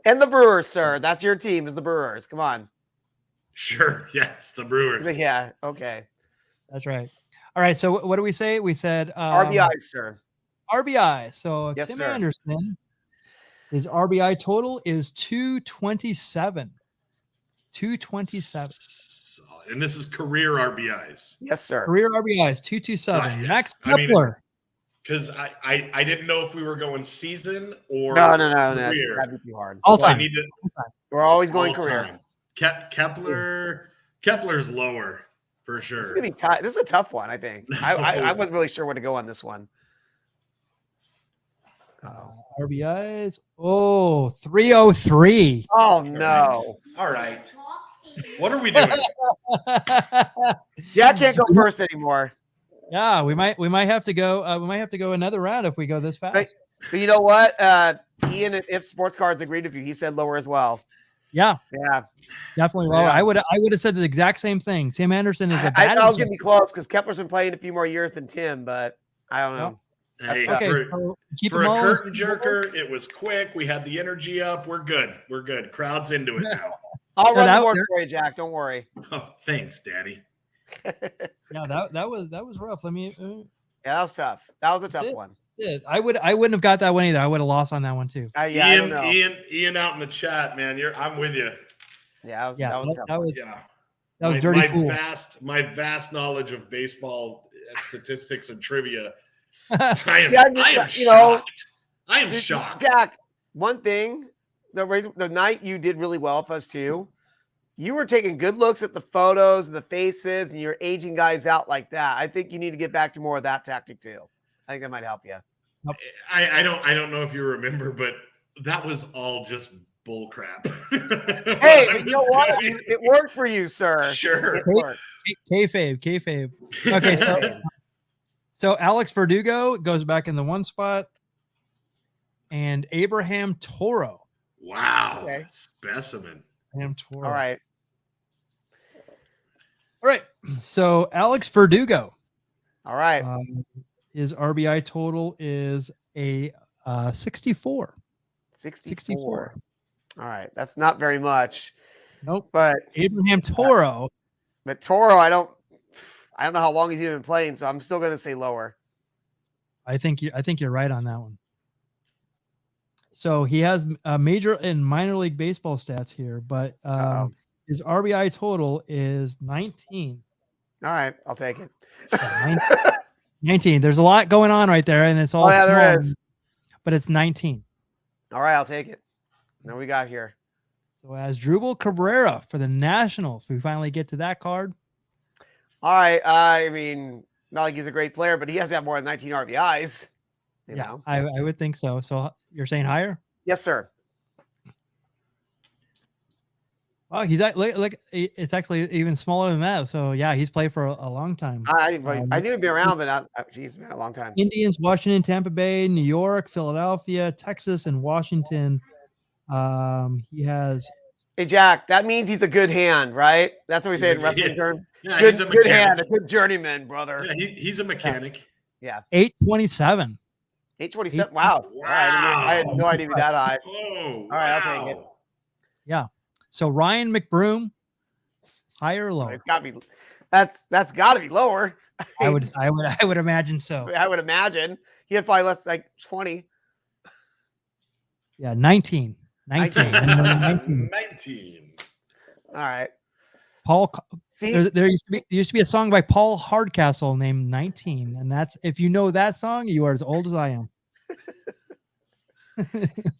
And the Brewers, sir. That's your team, is the Brewers. Come on. Sure. Yes, the Brewers. Yeah. Okay. That's right. All right. So what do we say? We said RBI, sir. RBI. So yes, Tim sir. Anderson, his RBI total is 227. 227. And this is career RBIs. Yes, sir. Career RBIs 227. Right. Max Kepler. Because I didn't know if we were going season or no. career. That'd be too hard. All time. We're always going career. Kepler's lower for sure. This is gonna be tight. This is a tough one, I think. I wasn't really sure where to go on this one. RBIs. Oh, 303. Oh no. All right. What are we doing? Yeah, I can't go first anymore. Yeah, we might have to go. We might have to go another round if we go this fast. But you know what? Ian, if Sports Cards agreed with you, he said lower as well. Yeah, definitely lower. Yeah. I would have said the exact same thing. Tim Anderson is a I bad. thought I was gonna be close because Kepler's been playing a few more years than Tim, but I don't know. Hey, okay, so keep for them a all curtain jerker, it was quick. We had the energy up. We're good. Crowd's into it now. I'll run the board for you, Jack. Don't worry. Oh, thanks, Daddy. Yeah, that was rough. Let me. Yeah, that was tough. That was a tough one. I wouldn't have got that one either. I would have lost on that one too. I don't know. Ian out in the chat, man. I'm with you. Yeah, that was dirty cool. My vast knowledge of baseball statistics and trivia. I am shocked. I am shocked. Jack, one thing, the night you did really well with us too, you were taking good looks at the photos and the faces, and you're aging guys out like that. I think you need to get back to more of that tactic too. I think that might help you. I don't know if you remember, but that was all just bull crap. Hey, you know what? It worked for you, sir. Sure. It worked. Kayfabe. Okay, so Alex Ferdugo goes back in the one spot, and Abraham Toro. Wow. Okay. Specimen. Abraham Toro. All right. So Alex Ferdugo. All right. His RBI total is a 64. 64. All right. That's not very much. Nope. But Abraham Toro. But Toro, I don't know how long he's even playing, so I'm still going to say lower. I think you're right on that one. So he has major and minor league baseball stats here, but his RBI total is 19. All right, I'll take it. 19. There's a lot going on right there, and it's all small, there is. But it's 19. All right, I'll take it. Now we got here. So as Drupal Cabrera for the Nationals, we finally get to that card. All right. I mean, not like he's a great player, but he has to have more than 19 RBIs. You know? I would think so. So you're saying higher? Yes, sir. Oh, he's like it's actually even smaller than that. So yeah, he's played for a long time. I knew he'd be around, but geez, man, a long time. Indians, Washington, Tampa Bay, New York, Philadelphia, Texas, and Washington. He has Hey, Jack, that means he's a good hand, right? That's what we say in wrestling terms. Yeah, Good, he's a good mechanic. hand, a good journeyman, brother. Yeah, he's a mechanic. Yeah. 827. 827. Wow. All right. I had no idea it'd be that high. Oh, All right, I'll take it. Yeah. So Ryan McBroom, higher or lower? It's got to be. That's got to be lower. I would imagine so. I would imagine he had probably less like 20. Yeah, 19. 19. 19. 19. All right. Paul. See, there used to be a song by Paul Hardcastle named 19, and that's if you know that song, you are as old as I am.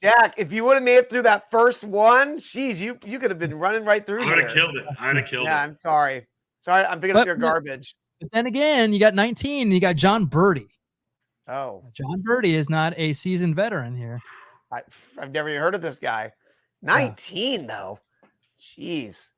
Jack, if you would have made it through that first one, geez, you could have been running right through. I would have killed it. I would have killed it. Yeah, I'm sorry. Sorry, I'm picking up your garbage. But then again, you got 19, and you got John Birdie. Oh, John Birdie is not a seasoned veteran here. I've never even heard of this guy. 19 though. Jeez.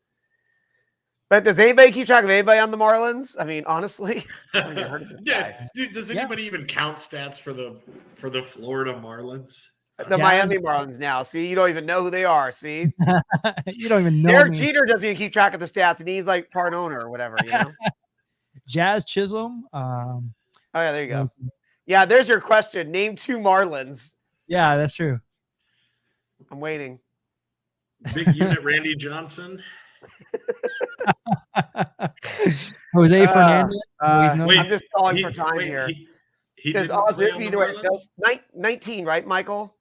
But does anybody keep track of anybody on the Marlins? I mean, honestly, I've never heard of this guy. Dude, does anybody even count stats for the Florida Marlins? The Miami Marlins now. See, you don't even know who they are. See, you don't even know. Derek Jeter doesn't even keep track of the stats, and he's like part owner or whatever. You know. Jazz Chisholm. Oh yeah, there you go. Yeah, there's your question. Name 2 Marlins. Yeah, that's true. I'm waiting. Big unit Randy Johnson. Jose Fernandez. I'm just calling for time here. He Because either way, 19, right, Michael?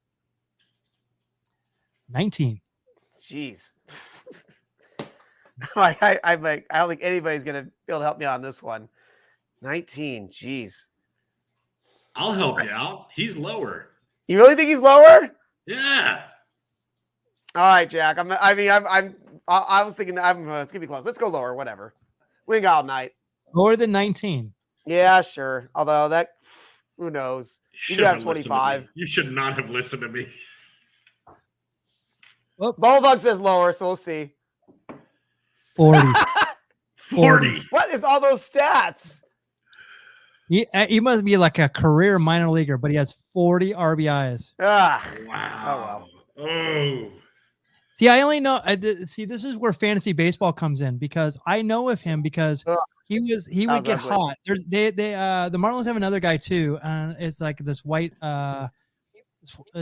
19. Jeez. I'm like, I don't think anybody's gonna be able to help me on this one. 19. Jeez. I'll help you out. He's lower. You really think he's lower? Yeah. All right, Jack. I was thinking it's gonna be close. Let's go lower. Whatever. We ain't got all night. Lower than 19. Yeah, sure. Although who knows? You could have 25. You should not have listened to me. Well, Bubblebug says lower, so we'll see. 40. 40. What is all those stats? He must be like a career minor leaguer, but he has 40 RBIs. Ah, wow. Oh well. Oh. See, I only know. See, this is where fantasy baseball comes in because I know of him because he would get hot. The Marlins have another guy too, and it's like this white.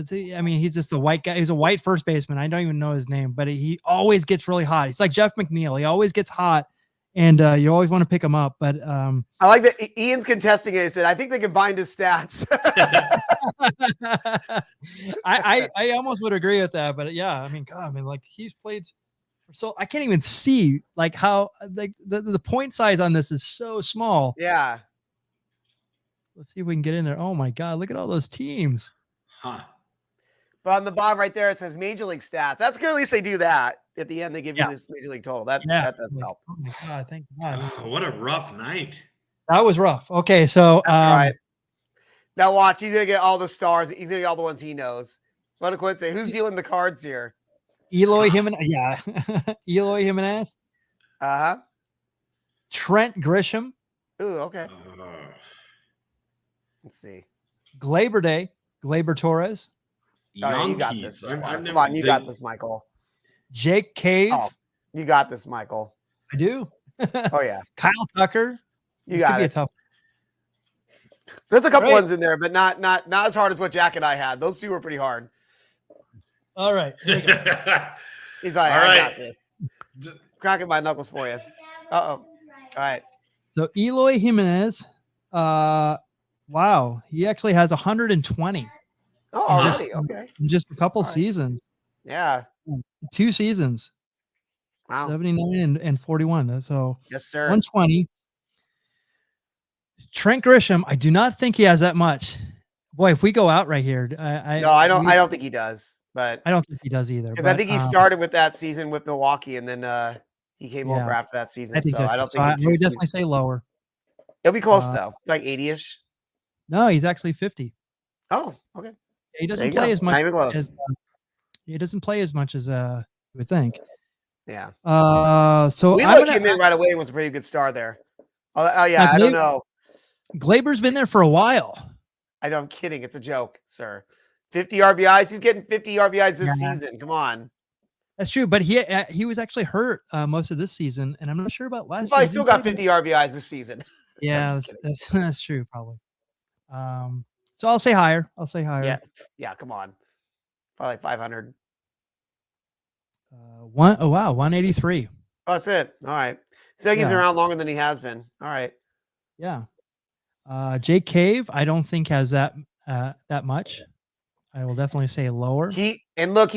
He's just a white guy. He's a white first baseman. I don't even know his name, but he always gets really hot. He's like Jeff McNeil. He always gets hot, and you always want to pick him up. But I like that Ian's contesting it. He said, "I think they combined his stats." I almost would agree with that, but yeah, I mean, God, like he's played. So I can't even see like how like the point size on this is so small. Yeah. Let's see if we can get in there. Oh my God, look at all those teams. Huh. But on the bottom right there, it says Major League stats. That's good. At least they do that. At the end, they give you this Major League total. That does help. Oh my God, thank God. Oh, what a rough night. That was rough. Okay, so all right. Now watch. He's gonna get all the stars. He's gonna get all the ones he knows. What a quit say. Who's dealing the cards here? Eloy Jimenez. Yeah. Eloy Jimenez. Uh-huh. Trent Grisham. Ooh, okay. Let's see. Gleyber Torres. Oh, you got this. Come on, you got this, Michael. Jake Cave. Oh, you got this, Michael. I do. Oh yeah. Kyle Tucker. You got it. Be a tough. There's a couple ones in there, but not as hard as what Jack and I had. Those 2 were pretty hard. All right. He's like, I got this. Cracking my knuckles for you. All right. So Eloy Jimenez, wow, he actually has 120. Oh, already? Okay. In just a couple seasons. Yeah. 2 seasons. Wow. 79 and 41. So yes, sir. 120. Trent Grisham, I do not think he has that much. Boy, if we go out right here, I don't think he does. But I don't think he does either. Because I think he started with that season with Milwaukee, and then he came over after that season. I would definitely say lower. It'll be close though, like 80-ish. No, he's actually 50. Oh, okay. He doesn't play as much. He doesn't play as much as you would think. Yeah. So we came in right away and was a pretty good star there. Oh yeah, I don't know. Gleyber's been there for a while. I know, I'm kidding. It's a joke, sir. 50 RBIs. He's getting 50 RBIs this Yeah. season. Come on. That's true, but he was actually hurt most of this season, and I'm not sure about last He's year. probably He still played got 50 RBIs this season. Yeah, that's true, probably. So I'll say higher. Yeah. Come on. Probably 500. 183. Oh, that's it. All right. So he's been Yeah. around longer than he has been. All right. Yeah. Jake Cave, I don't think has that much. I will definitely say lower. He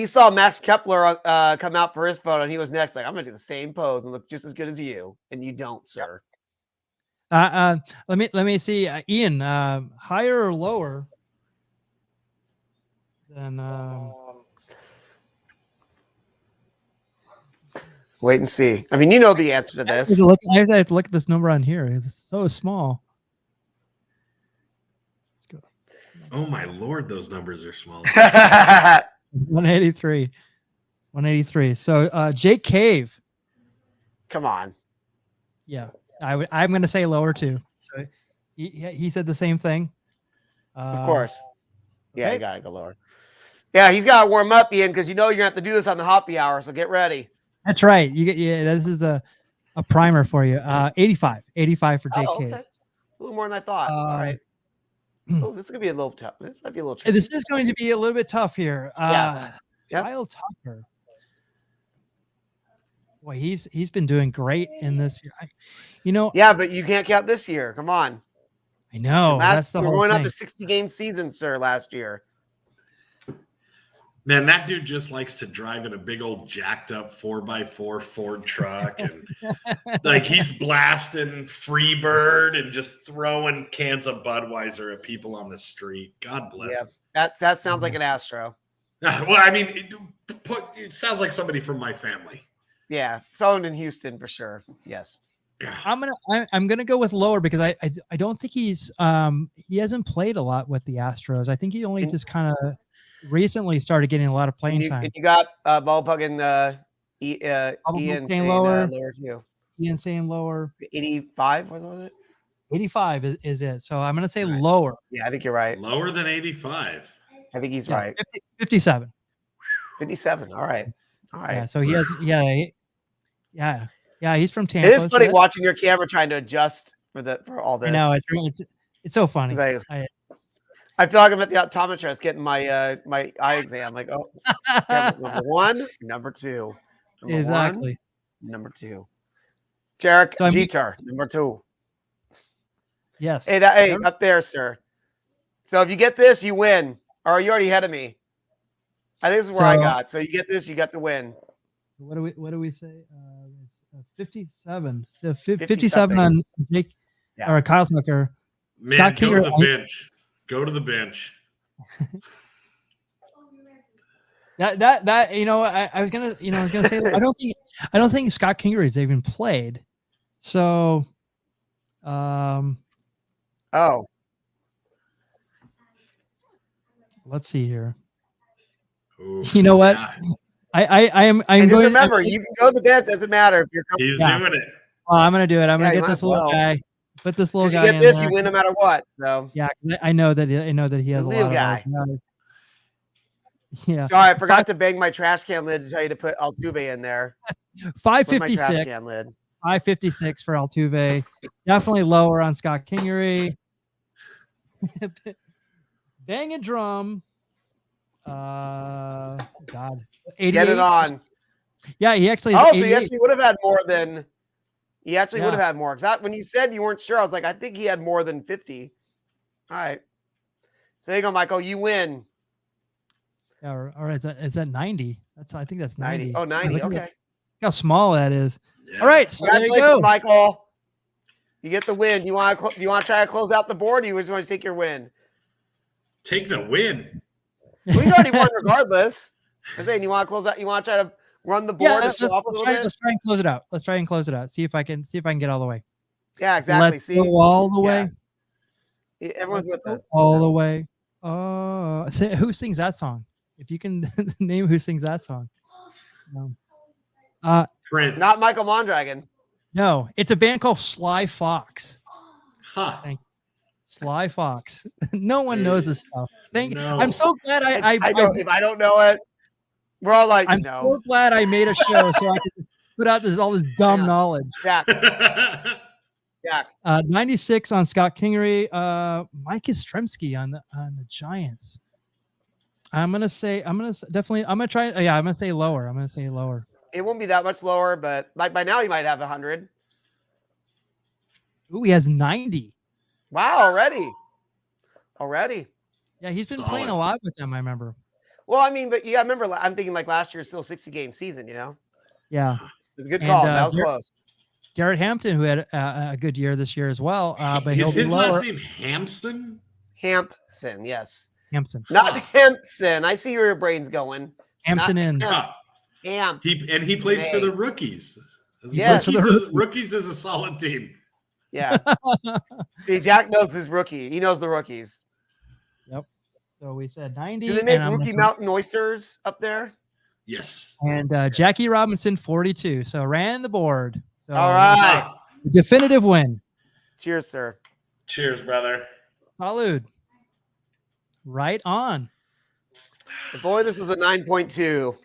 saw Max Kepler come out for his photo, and he was next. Like, I'm gonna do the same pose and look just as good as you, and you don't, sir. Let me see, Ian. Higher or lower than? Wait and see. I mean, you know the answer to this. I have to look at this number on here. It's so small. Let's go. Oh my Lord, those numbers are small. 183. 183. So Jake Cave. Come on. Yeah, I'm going to say lower too. So he said the same thing. Of course. Yeah, okay. you gotta go lower. Yeah, he's got to warm up, Ian, because you know you're gonna have to do this on the Hoppy Hour. So get ready. That's right. This is a primer for you. 85 for Jake Cave. Okay. A little more than I thought. All right. Oh, this is gonna be a little tough. This might be a little tricky. This is going to be a little bit tough here. Yeah. Kyle Tucker. Boy, he's been doing great in this year. Yeah, but you can't count this year. Come on. I know. That's the whole We're going thing. up to 60-game season, sir, last year. Man, that dude just likes to drive in a big old jacked up 4x4 Ford truck, and like he's blasting Freebird and just throwing cans of Budweiser at people on the street. God bless him. That sounds like an Astro. Well, I mean, it sounds like somebody from my family. Yeah, someone in Houston for sure. Yes. Yeah. I'm gonna go with lower because I don't think he hasn't played a lot with the Astros. I think he only just kind of recently started getting a lot of playing time. You got Ballpug and Ian saying lower too. Ian saying lower. 85 was it? 85 is it? So I'm gonna say lower. Yeah, I think you're right. Lower than 85. I think he's right. 57. 57. All right. Yeah. So he has. Yeah. He's from Tampa. It is funny watching your camera trying to adjust for all this. I know it's so funny. I feel like I'm at the optometrist getting my my eye exam. Like, oh, number one, number two. Exactly. Number two. Jarek Jeter, number two. Yes. Hey, up there, sir. So if you get this, you win. Or are you already ahead of me? I think this is where I got. So you get this, you got the win. What do we say? 57. So 57 on Jake or Kyle Tucker. Man, Scott go Kinger, to the bench. Go to the bench. I was gonna say I don't think Scott Kingery's even played. So let's see here. Ooh, you know what? I'm just going remember, you can go to the bench, doesn't matter if you're He's doing it. Well, I'm gonna do it. I'm gonna get this little guy. Put this little guy. You get this, you win no matter what. So yeah, I know that he has a lot of guys. Yeah. Sorry, I forgot to bang my trash can lid to tell you to put Altuve in there. 556. 556 for Altuve. Definitely lower on Scott Kingery. Bang a drum. God. 88. Get it on. Yeah, he actually. So he actually would have had more than. He actually would have had more. Because when you said you weren't sure, I was like, I think he had more than 50. All right. So there you go, Michael. You win. Yeah, all right. Is that 90? I think that's 90. Oh, 90. Okay. How small that is. Yeah. All right. So there you go, Michael. You get the win. Do you want to try to close out the board? Or you just want to take your win? Take the win. Well, he's already won regardless. I'm saying you want to close out. You want to try to run the board let's try and close it out. Let's try and close it out. See if I can get all the way. Yeah, exactly. Let's go all the way. Yeah, everyone's with us. All the way. Oh, who sings that song? If you can name who sings that song. Prince. Not Michael Mondragon. No, it's a band called Sly Fox. Huh. Sly Fox. No one knows this stuff. No. I'm so glad If I don't know it, we're all like, I'm so glad I made a show so I could put out all this dumb knowledge. Jack. 96 on Scott Kingery. Mike Yastrzemski on the Giants. I'm gonna say lower. It won't be that much lower, but like by now he might have 100. Ooh, he has 90. Wow, already. Yeah, he's been Solid. playing a lot with them, I remember. Well, I mean, but yeah, I remember. I'm thinking like last year's still 60-game season. You know. Yeah, It's a good call. That was close. Garrett Hampton, who had a good year this year as well, but he'll Is be his lower. last name Hampson? Hampson, yes. Hampson. Not Hampson. I see where your brain's going. Hampson in. Ham. He plays for the Rookies. Yes. Rookies is a solid team. Yeah. See, Jack knows this rookie. He knows the rookies. Yep. So we said 90. Do they make Rookie Mountain oysters up there? Yes. And Jackie Robinson, 42. So ran the board. So All right. definitive win. Cheers, sir. Cheers, brother. Salud. Right on. If only this was a 9.2.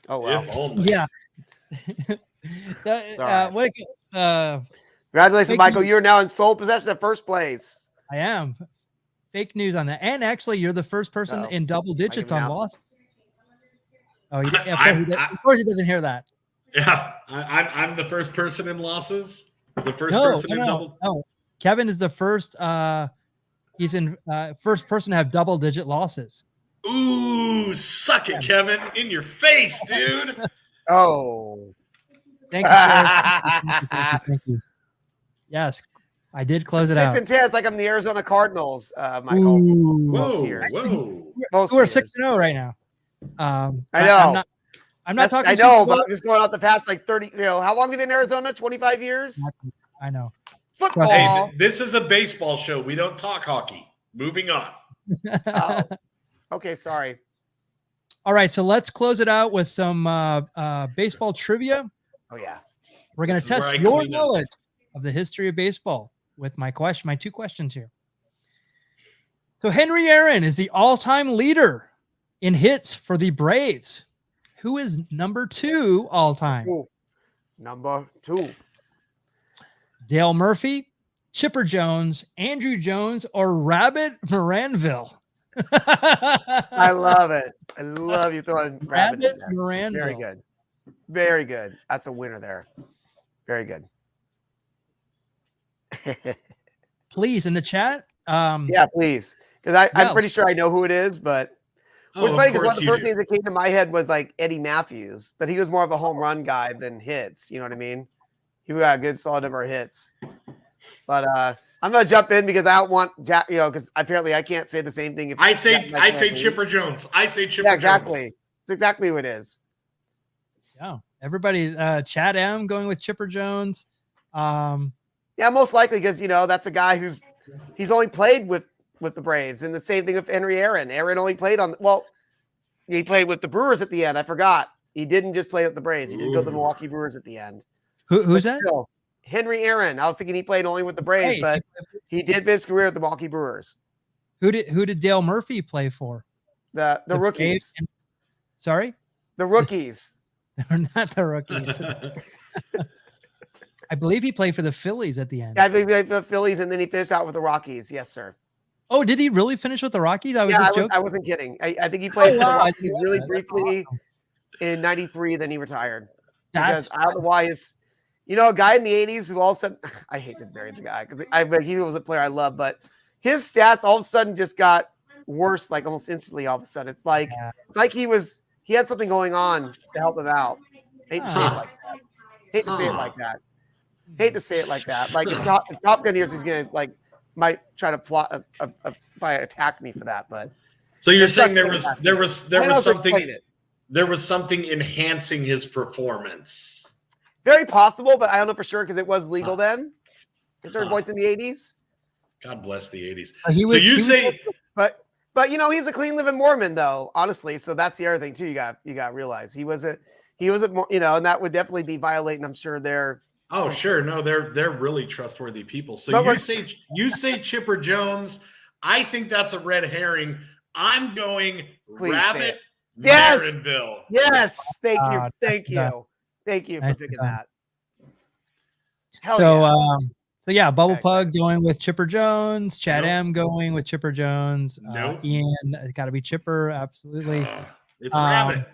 Oh, wow. If only. Yeah. Congratulations, Michael. You're now in sole possession of first place. I am. Fake news on that. And actually, you're the first person in double digits on loss. Oh, of course he doesn't hear that. Yeah, I'm the first person in losses. The first person in double. No, Kevin is the first. He's in first person to have double digit losses. Ooh, suck it, Kevin! In your face, dude. Oh, thank you, sir. Thank you. Yes, I did close it out. 6-10. It's like I'm the Arizona Cardinals, Michael. Ooh. Whoa. We're 6-0 right now. I know. I'm not talking. I know, but I'm just going out the past like 30. You know, how long have you been in Arizona? 25 years. I know. Football. Hey, this is a baseball show. We don't talk hockey. Moving on. Oh. Okay, sorry. All right, so let's close it out with some baseball trivia. Oh yeah. We're going to test your knowledge of the history of baseball with my two questions here. So Henry Aaron is the all-time leader in hits for the Braves. Who is number 2 all-time? Number 2. Dale Murphy, Chipper Jones, Andrew Jones, or Rabbit Moranville? I love it. I love you throwing Rabbit Moranville. Very good. Very good. That's a winner there. Very good. Please, in the chat. Yeah, please. Because I'm pretty sure I know who it is, but it's funny because one of the first things that came to my head was like Eddie Matthews, but he was more of a home run guy than hits. You know what I mean? He got a good solid number of hits. But I'm gonna jump in because I don't want Jack, because apparently I can't say the same thing. If I say Chipper Jones. I say Chipper exactly. Jones. It's exactly who it is. Yeah, everybody. Chad M going with Chipper Jones. Yeah, most likely because that's a guy he's only played with the Braves, and the same thing with Henry Aaron. Aaron only played he played with the Brewers at the end. I forgot. He didn't just play with the Braves. He did go to the Milwaukee Brewers at the end. Who's that? Henry Aaron. I was thinking he played only with the Braves, but he did his career with the Milwaukee Brewers. Who did Dale Murphy play for? The rookies. Sorry? The rookies. They're not the rookies. I believe he played for the Phillies at the end. Yeah, I think he played for the Phillies, and then he finished out with the Rockies. Yes, sir. Oh, did he really finish with the Rockies? I was just joking. I wasn't kidding. I think he played for the Rockies really briefly in '93, then he retired. Because I don't know why a guy in the 80s who all of a sudden, I hate to bury the guy because he was a player I love, but his stats all of a sudden just got worse, like almost instantly. All of a sudden, it's like he had something going on to help him out. Hate to say it like that. Hate to say it like that. Like if Top Gun hears, he's gonna might try to plot attack me for that. But so you're saying there was something enhancing his performance. Very possible, but I don't know for sure because it was legal then. In certain points in the 80s. God bless the 80s. But he's a clean living Mormon though, honestly. So that's the other thing too. You got to realize he was a and that would definitely be violating, I'm sure, their Oh, sure. No, they're really trustworthy people. So But you say Chipper Jones. I think that's a red herring. I'm going Please say Rabbit it. Yes! Marinville. Yes, thank you, Ah, thank nicely done. you, thank you for Nicely picking done. that. Hell So, yeah. so yeah, Bubble Okay, Plug going with Chipper Jones. Chad Nope. M going with Chipper Jones. Nope. Ian, it's got to be Chipper, absolutely. It's Rabbit.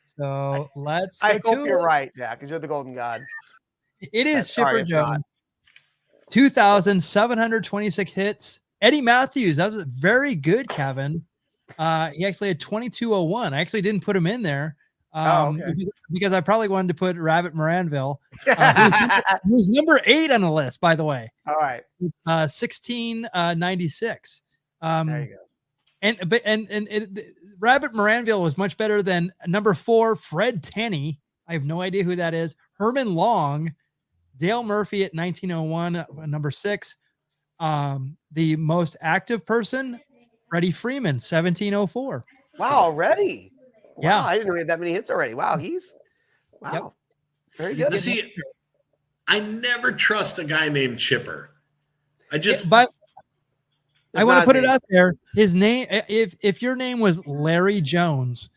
So let's I go hope to you're it. right, Jack, because you're the golden god. It is Sorry, Chipper it's not. Jones. 2,726 hits. Eddie Matthews, that was very good, Kevin. He actually had 2201. I actually didn't put him in there. Okay. Because I probably wanted to put Rabbit Moranville. He was number 8 on the list, by the way. All right. 1696. There you go. And Rabbit Moranville was much better than number 4, Fred Tenney. I have no idea who that is. Herman Long, Dale Murphy at 1901, number 6. The most active person, Freddie Freeman, 1704. Wow, already. Wow, Yeah. I didn't know he had that many hits already. Wow, wow. Yep. Very good. See, I never trust a guy named Chipper. But I want to put it out there. His name, if your name was Larry Jones,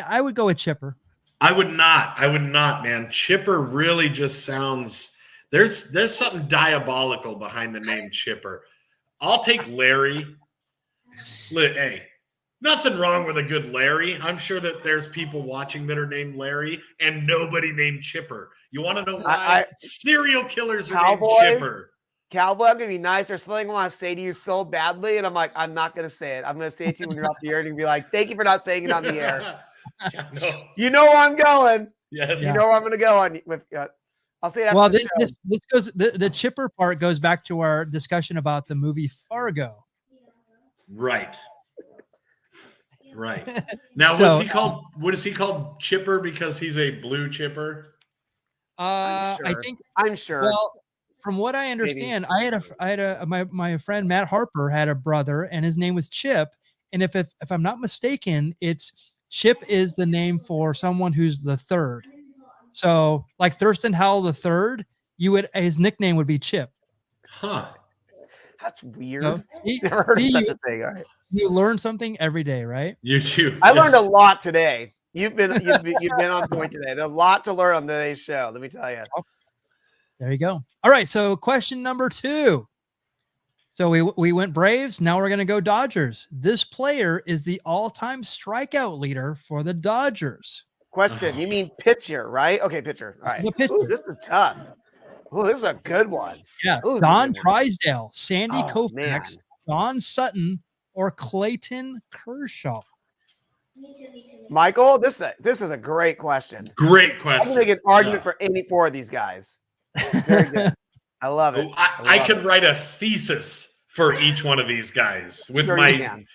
I would go with Chipper. I would not, man. Chipper really just sounds. There's something diabolical behind the name Chipper. I'll take Larry. Hey, nothing wrong with a good Larry. I'm sure that there's people watching that are named Larry and nobody named Chipper. You want to know why? Serial killers are named Chipper. Cowboy, I'm gonna be nice. There's something I want to say to you so badly, and I'm like, I'm not gonna say it. I'm gonna say it to you when you're off the air, and you'll be like, "Thank you for not saying it on the air." Yeah, no. You know where I'm going. Yes. You know where I'm gonna go on with. I'll say it after Well, the this show. goes. The Chipper part goes back to our discussion about the movie Fargo. Right. Now, So, was he called? What is he called? Chipper because he's a blue chipper. I'm sure. I think. I'm sure. Well, from what I understand, my friend Matt Harper had a brother, and his name was Chip. And if I'm not mistaken, it's Chip is the name for someone who's the third. So, like Thurston Howell the third, his nickname would be Chip. Huh. That's weird. No, Never heard of such a thing. All right. You learn something every day, right? You do. I learned a lot today. You've been on point today. There's a lot to learn on today's show. Let me tell you. There you go. All right. So question number 2. So we went Braves. Now we're going to go Dodgers. This player is the all-time strikeout leader for the Dodgers. Question. You mean pitcher, right? Okay, pitcher. All right. Ooh, this is tough. Ooh, this is a good one. Yes. Ooh, Don Drysdale, Sandy Oh, Koufax, man. Don Sutton, or Clayton Kershaw. Michael, this is a great question. Great I question. can make an argument for any 4 of these guys. Very good. I love it. I could write a thesis for each one of these guys with Sure you can.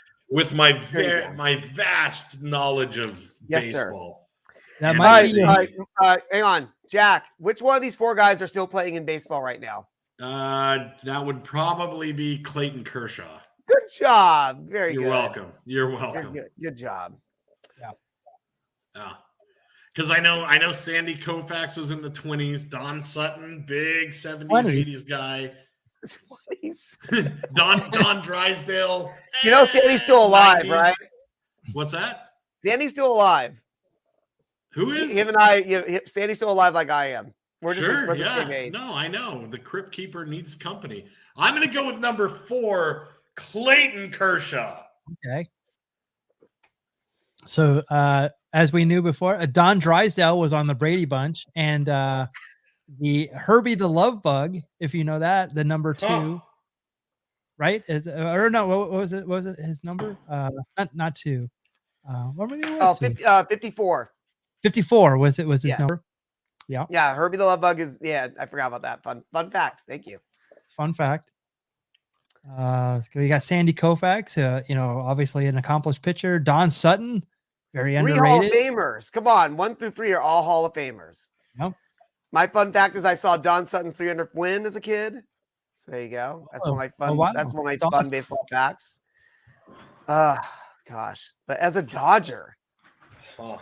my vast knowledge of Yes, sir. baseball. That And might All be right, hang on. Jack, which one of these 4 guys are still playing in baseball right now? That would probably be Clayton Kershaw. Good job. Very You're good. welcome. You're Very welcome. good. Good job. Yeah. Because I know Sandy Koufax was in the 20s. Don Sutton, big 70s, 20s. 80s guy. 20s. Don Drysdale. You know Sandy's still alive, 90s. right? What's that? Sandy's still alive. Who is? Him and I, Sandy's still alive like I am. We're just Sure, we're the same yeah. age. No, I know. The Crypt Keeper needs company. I'm going to go with number 4, Clayton Kershaw. Okay. So, as we knew before, Don Drysdale was on the Brady Bunch, and the Herbie the Love Bug, if you know that, the number 2, right? Or no, what was it? What was it his number? Not 2. What were Oh, 54. 54 was his Yes. number. Yeah. Yeah, Herbie the Love Bug is. Yeah, I forgot about that. Fun fact. Thank you. Fun fact. We got Sandy Koufax, obviously an accomplished pitcher. Don Sutton, very 3 Hall of underrated. Famers. Come on, 1 through 3 are all Hall of Famers. Yep. My fun fact is I saw Don Sutton's 300th win as a kid. So there you go. That's one of my fun. wow. That's one of my That's fun awesome. baseball facts. Gosh, but as a Dodger, Oh.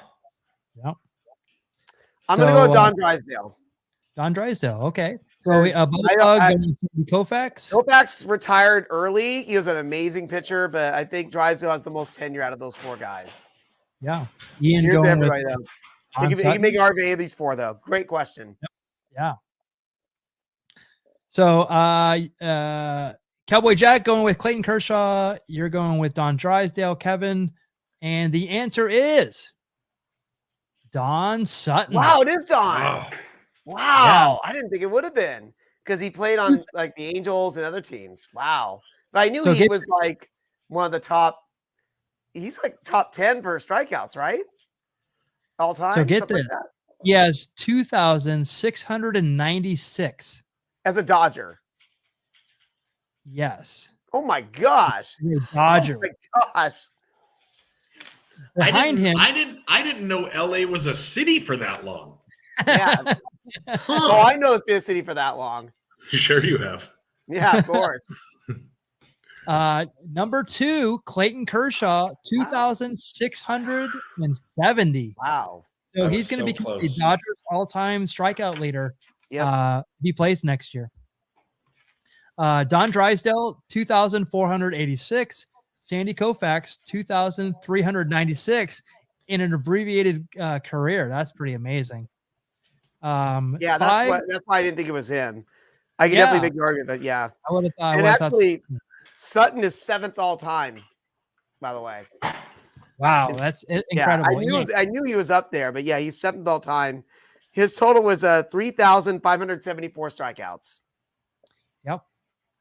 Yep. I'm gonna go with So, Don Drysdale. Don Drysdale. Okay. So Koufax. Koufax retired early. He was an amazing pitcher, but I think Drysdale has the most tenure out of those 4 guys. Yeah. Ian Cheers to going everybody, with though. He can make an RV of these 4, though. Great question. Yep. Yeah. So Cowboy Jack going with Clayton Kershaw. You're going with Don Drysdale, Kevin. And the answer is Don Sutton. Wow, it is Don. Wow. Wow. Yeah. I didn't think it would have been because he played on like the Angels and other teams. Wow. But I knew he was like one of the top. He's like top 10 for strikeouts, right? All time. So get this. Like he has 2,696 as a Dodger. Yes. Oh my gosh. Dodger. Oh my gosh. Behind him. I didn't know LA was a city for that long. Yeah. Oh, I know it's been a city for that long. Sure you have. Yeah, of course. Number 2, Clayton Kershaw, 2,670. Wow. So he's going to become the Dodgers all-time strikeout leader. Yeah. He plays next year. Don Drysdale, 2,486. Sandy Koufax, 2,396 in an abbreviated career. That's pretty amazing. Yeah, that's why I didn't think it was him. I can definitely make the argument, but yeah. I would have thought. And actually, Sutton is 7th all time, by the way. Wow, that's incredible. Yeah, I knew he was up there, but yeah, he's 7th all time. His total was 3,574 strikeouts. Yep.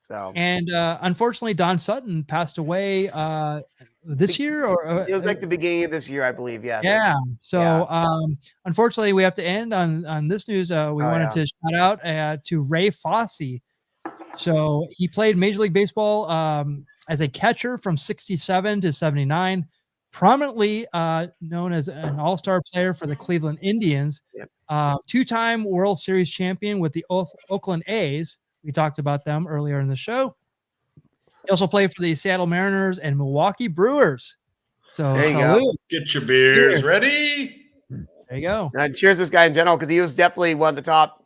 So and unfortunately, Don Sutton passed away this year, or it was like the beginning of this year, I believe. Yes. Yeah. So unfortunately, we have to end on this news. We wanted to shout out to Ray Fosse. So he played Major League Baseball as a catcher from 67 to 79, prominently known as an all-star player for the Cleveland Indians, 2-time World Series champion with the Oakland A's. We talked about them earlier in the show. He also played for the Seattle Mariners and Milwaukee Brewers. So there you go. Get your beers ready. There you go. And cheers this guy in general, because he was definitely one of the top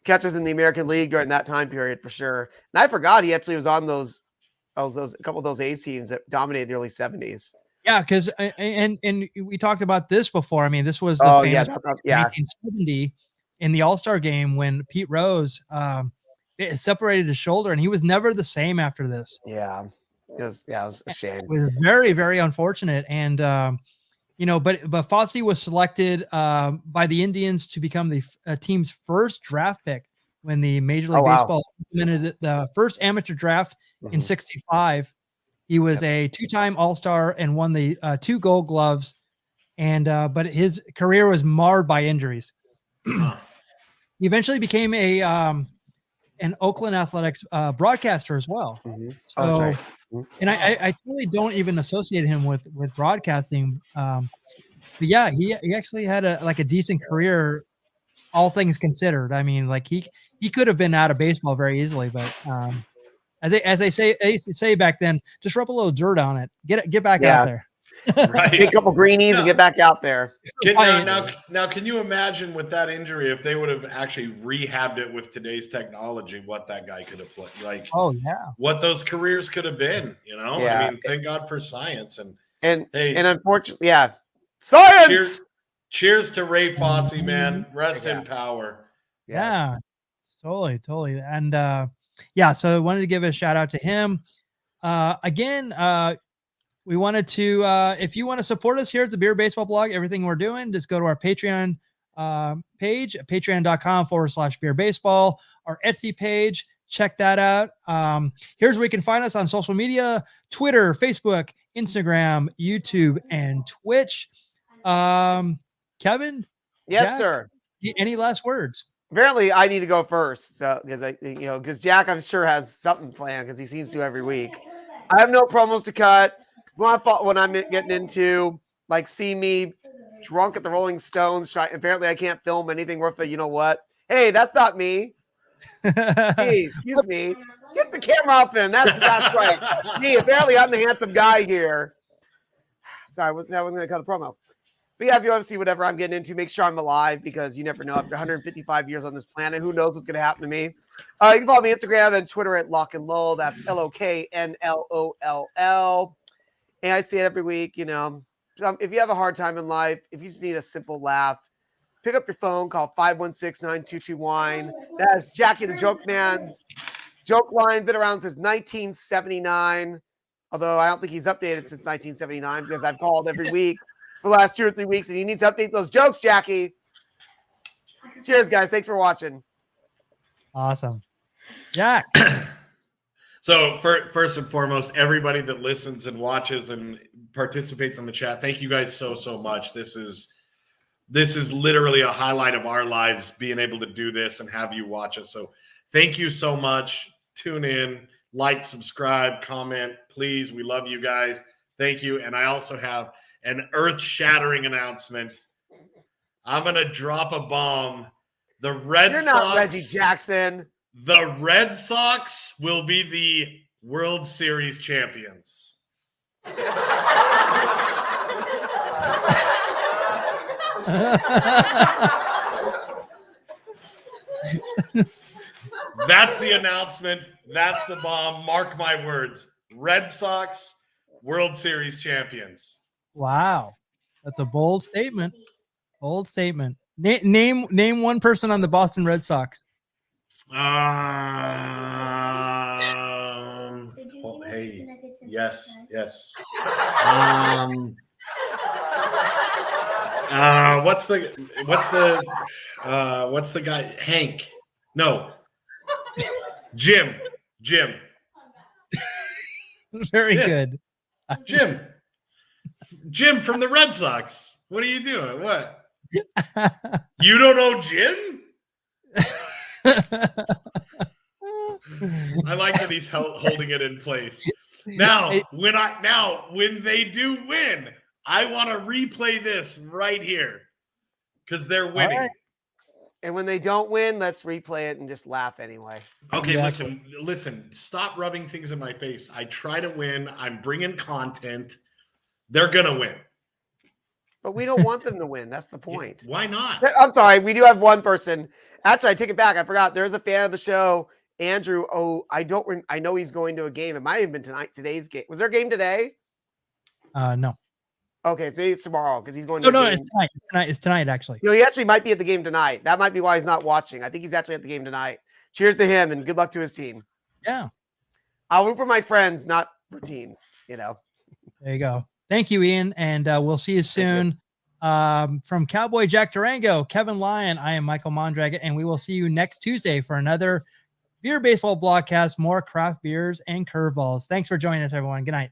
catchers in the American League during that time period for sure. And I forgot he actually was on those a couple of those A's teams that dominated the early 70s. Yeah, because and we talked about this before. I mean, this was the famous 1970 in the All-Star game when Pete Rose it separated his shoulder, and he was never the same after this. Yeah, it was a shame. It was very, very unfortunate. And but Fosse was selected by the Indians to become the team's first draft pick when the Major League Baseball implemented the first amateur draft in '65. He was a 2-time All-Star and won the 2 Gold Gloves. And but his career was marred by injuries. He eventually became an Oakland Athletics broadcaster as well. Mm-hmm. So, that's right. And I really don't even associate him with broadcasting. But yeah, he actually had a decent career, all things considered. I mean, like he could have been out of baseball very easily, but as they say back then, just rub a little dirt on it, get back out there. Right. Get a couple greenies and get back out there. Now, can you imagine with that injury, if they would have actually rehabbed it with today's technology, what that guy could have played? Like, what those careers could have been, I mean, thank God for science. And unfortunately, science. Cheers to Ray Fosse, man. Rest in power. Yes. Yeah, totally. And so I wanted to give a shout out to him. Again, we wanted to, if you want to support us here at the Beer Baseball Blog, everything we're doing, just go to our Patreon page, patreon.com/Beer Baseball, our Etsy page. Check that out. Here's where you can find us on social media: Twitter, Facebook, Instagram, YouTube, and Twitch. Kevin? Yes, Jack, sir. Any last words? Apparently, I need to go first because Jack, I'm sure, has something planned because he seems to every week. I have no promos to cut. When I'm getting into, like, see me drunk at the Rolling Stones. Apparently, I can't film anything worth the, you know what? Hey, that's not me. Hey, excuse me. Get the camera off him. That's right. Me, apparently, I'm the handsome guy here. Sorry, I wasn't going to cut a promo. But yeah, if you want to see whatever I'm getting into, make sure I'm alive because you never know. After 155 years on this planet, who knows what's going to happen to me? You can follow me on Instagram and Twitter at Lock and Loll. That's LOKNLOLL. And I say it every week, you know, if you have a hard time in life, if you just need a simple laugh, pick up your phone, call 516-922-WINE. That's Jackie the Joke Man's joke line. Been around since 1979. Although I don't think he's updated since 1979 because I've called every week for the last 2 or 3 weeks, and he needs to update those jokes, Jackie. Cheers, guys. Thanks for watching. Awesome. Jack. So first and foremost, everybody that listens and watches and participates on the chat, thank you guys so much. This is literally a highlight of our lives, being able to do this and have you watch us. So thank you so much. Tune in, like, subscribe, comment, please. We love you guys. Thank you. And I also have an earth-shattering announcement. I'm going to drop a bomb. The Red Sox. You're not Reggie Jackson. The Red Sox will be the World Series champions. That's the announcement. That's the bomb. Mark my words. Red Sox, World Series champions. Wow. That's a bold statement. Bold statement. Name one person on the Boston Red Sox. Oh, hey. Yes. What's the guy? Hank. No. Jim. Very good. Jim from the Red Sox. What are you doing? What? You don't know Jim? I like that he's holding it in place. Now, when they do win, I want to replay this right here because they're winning. Right. And when they don't win, let's replay it and just laugh anyway. Okay, Exactly. listen. Stop rubbing things in my face. I try to win. I'm bringing content. They're going to win. But we don't want them to win. That's the point. Why not? I'm sorry. We do have one person. Actually, I take it back. I forgot. There's a fan of the show, Andrew. Oh, I know he's going to a game. It might have been today's game. Was there a game today? No. Okay, so it's tomorrow because he's going to No, a game. it's tonight, actually. You know, he actually might be at the game tonight. That might be why he's not watching. I think he's actually at the game tonight. Cheers to him and good luck to his team. Yeah. I'll root for my friends, not for teams, you know. There you go. Thank you, Ian. And we'll see you soon. From Cowboy Jack Durango, Kevin Lyon, I am Michael Mondragon, and we will see you next Tuesday for another Beer Baseball Blogcast, more craft beers and curveballs. Thanks for joining us, everyone. Good night.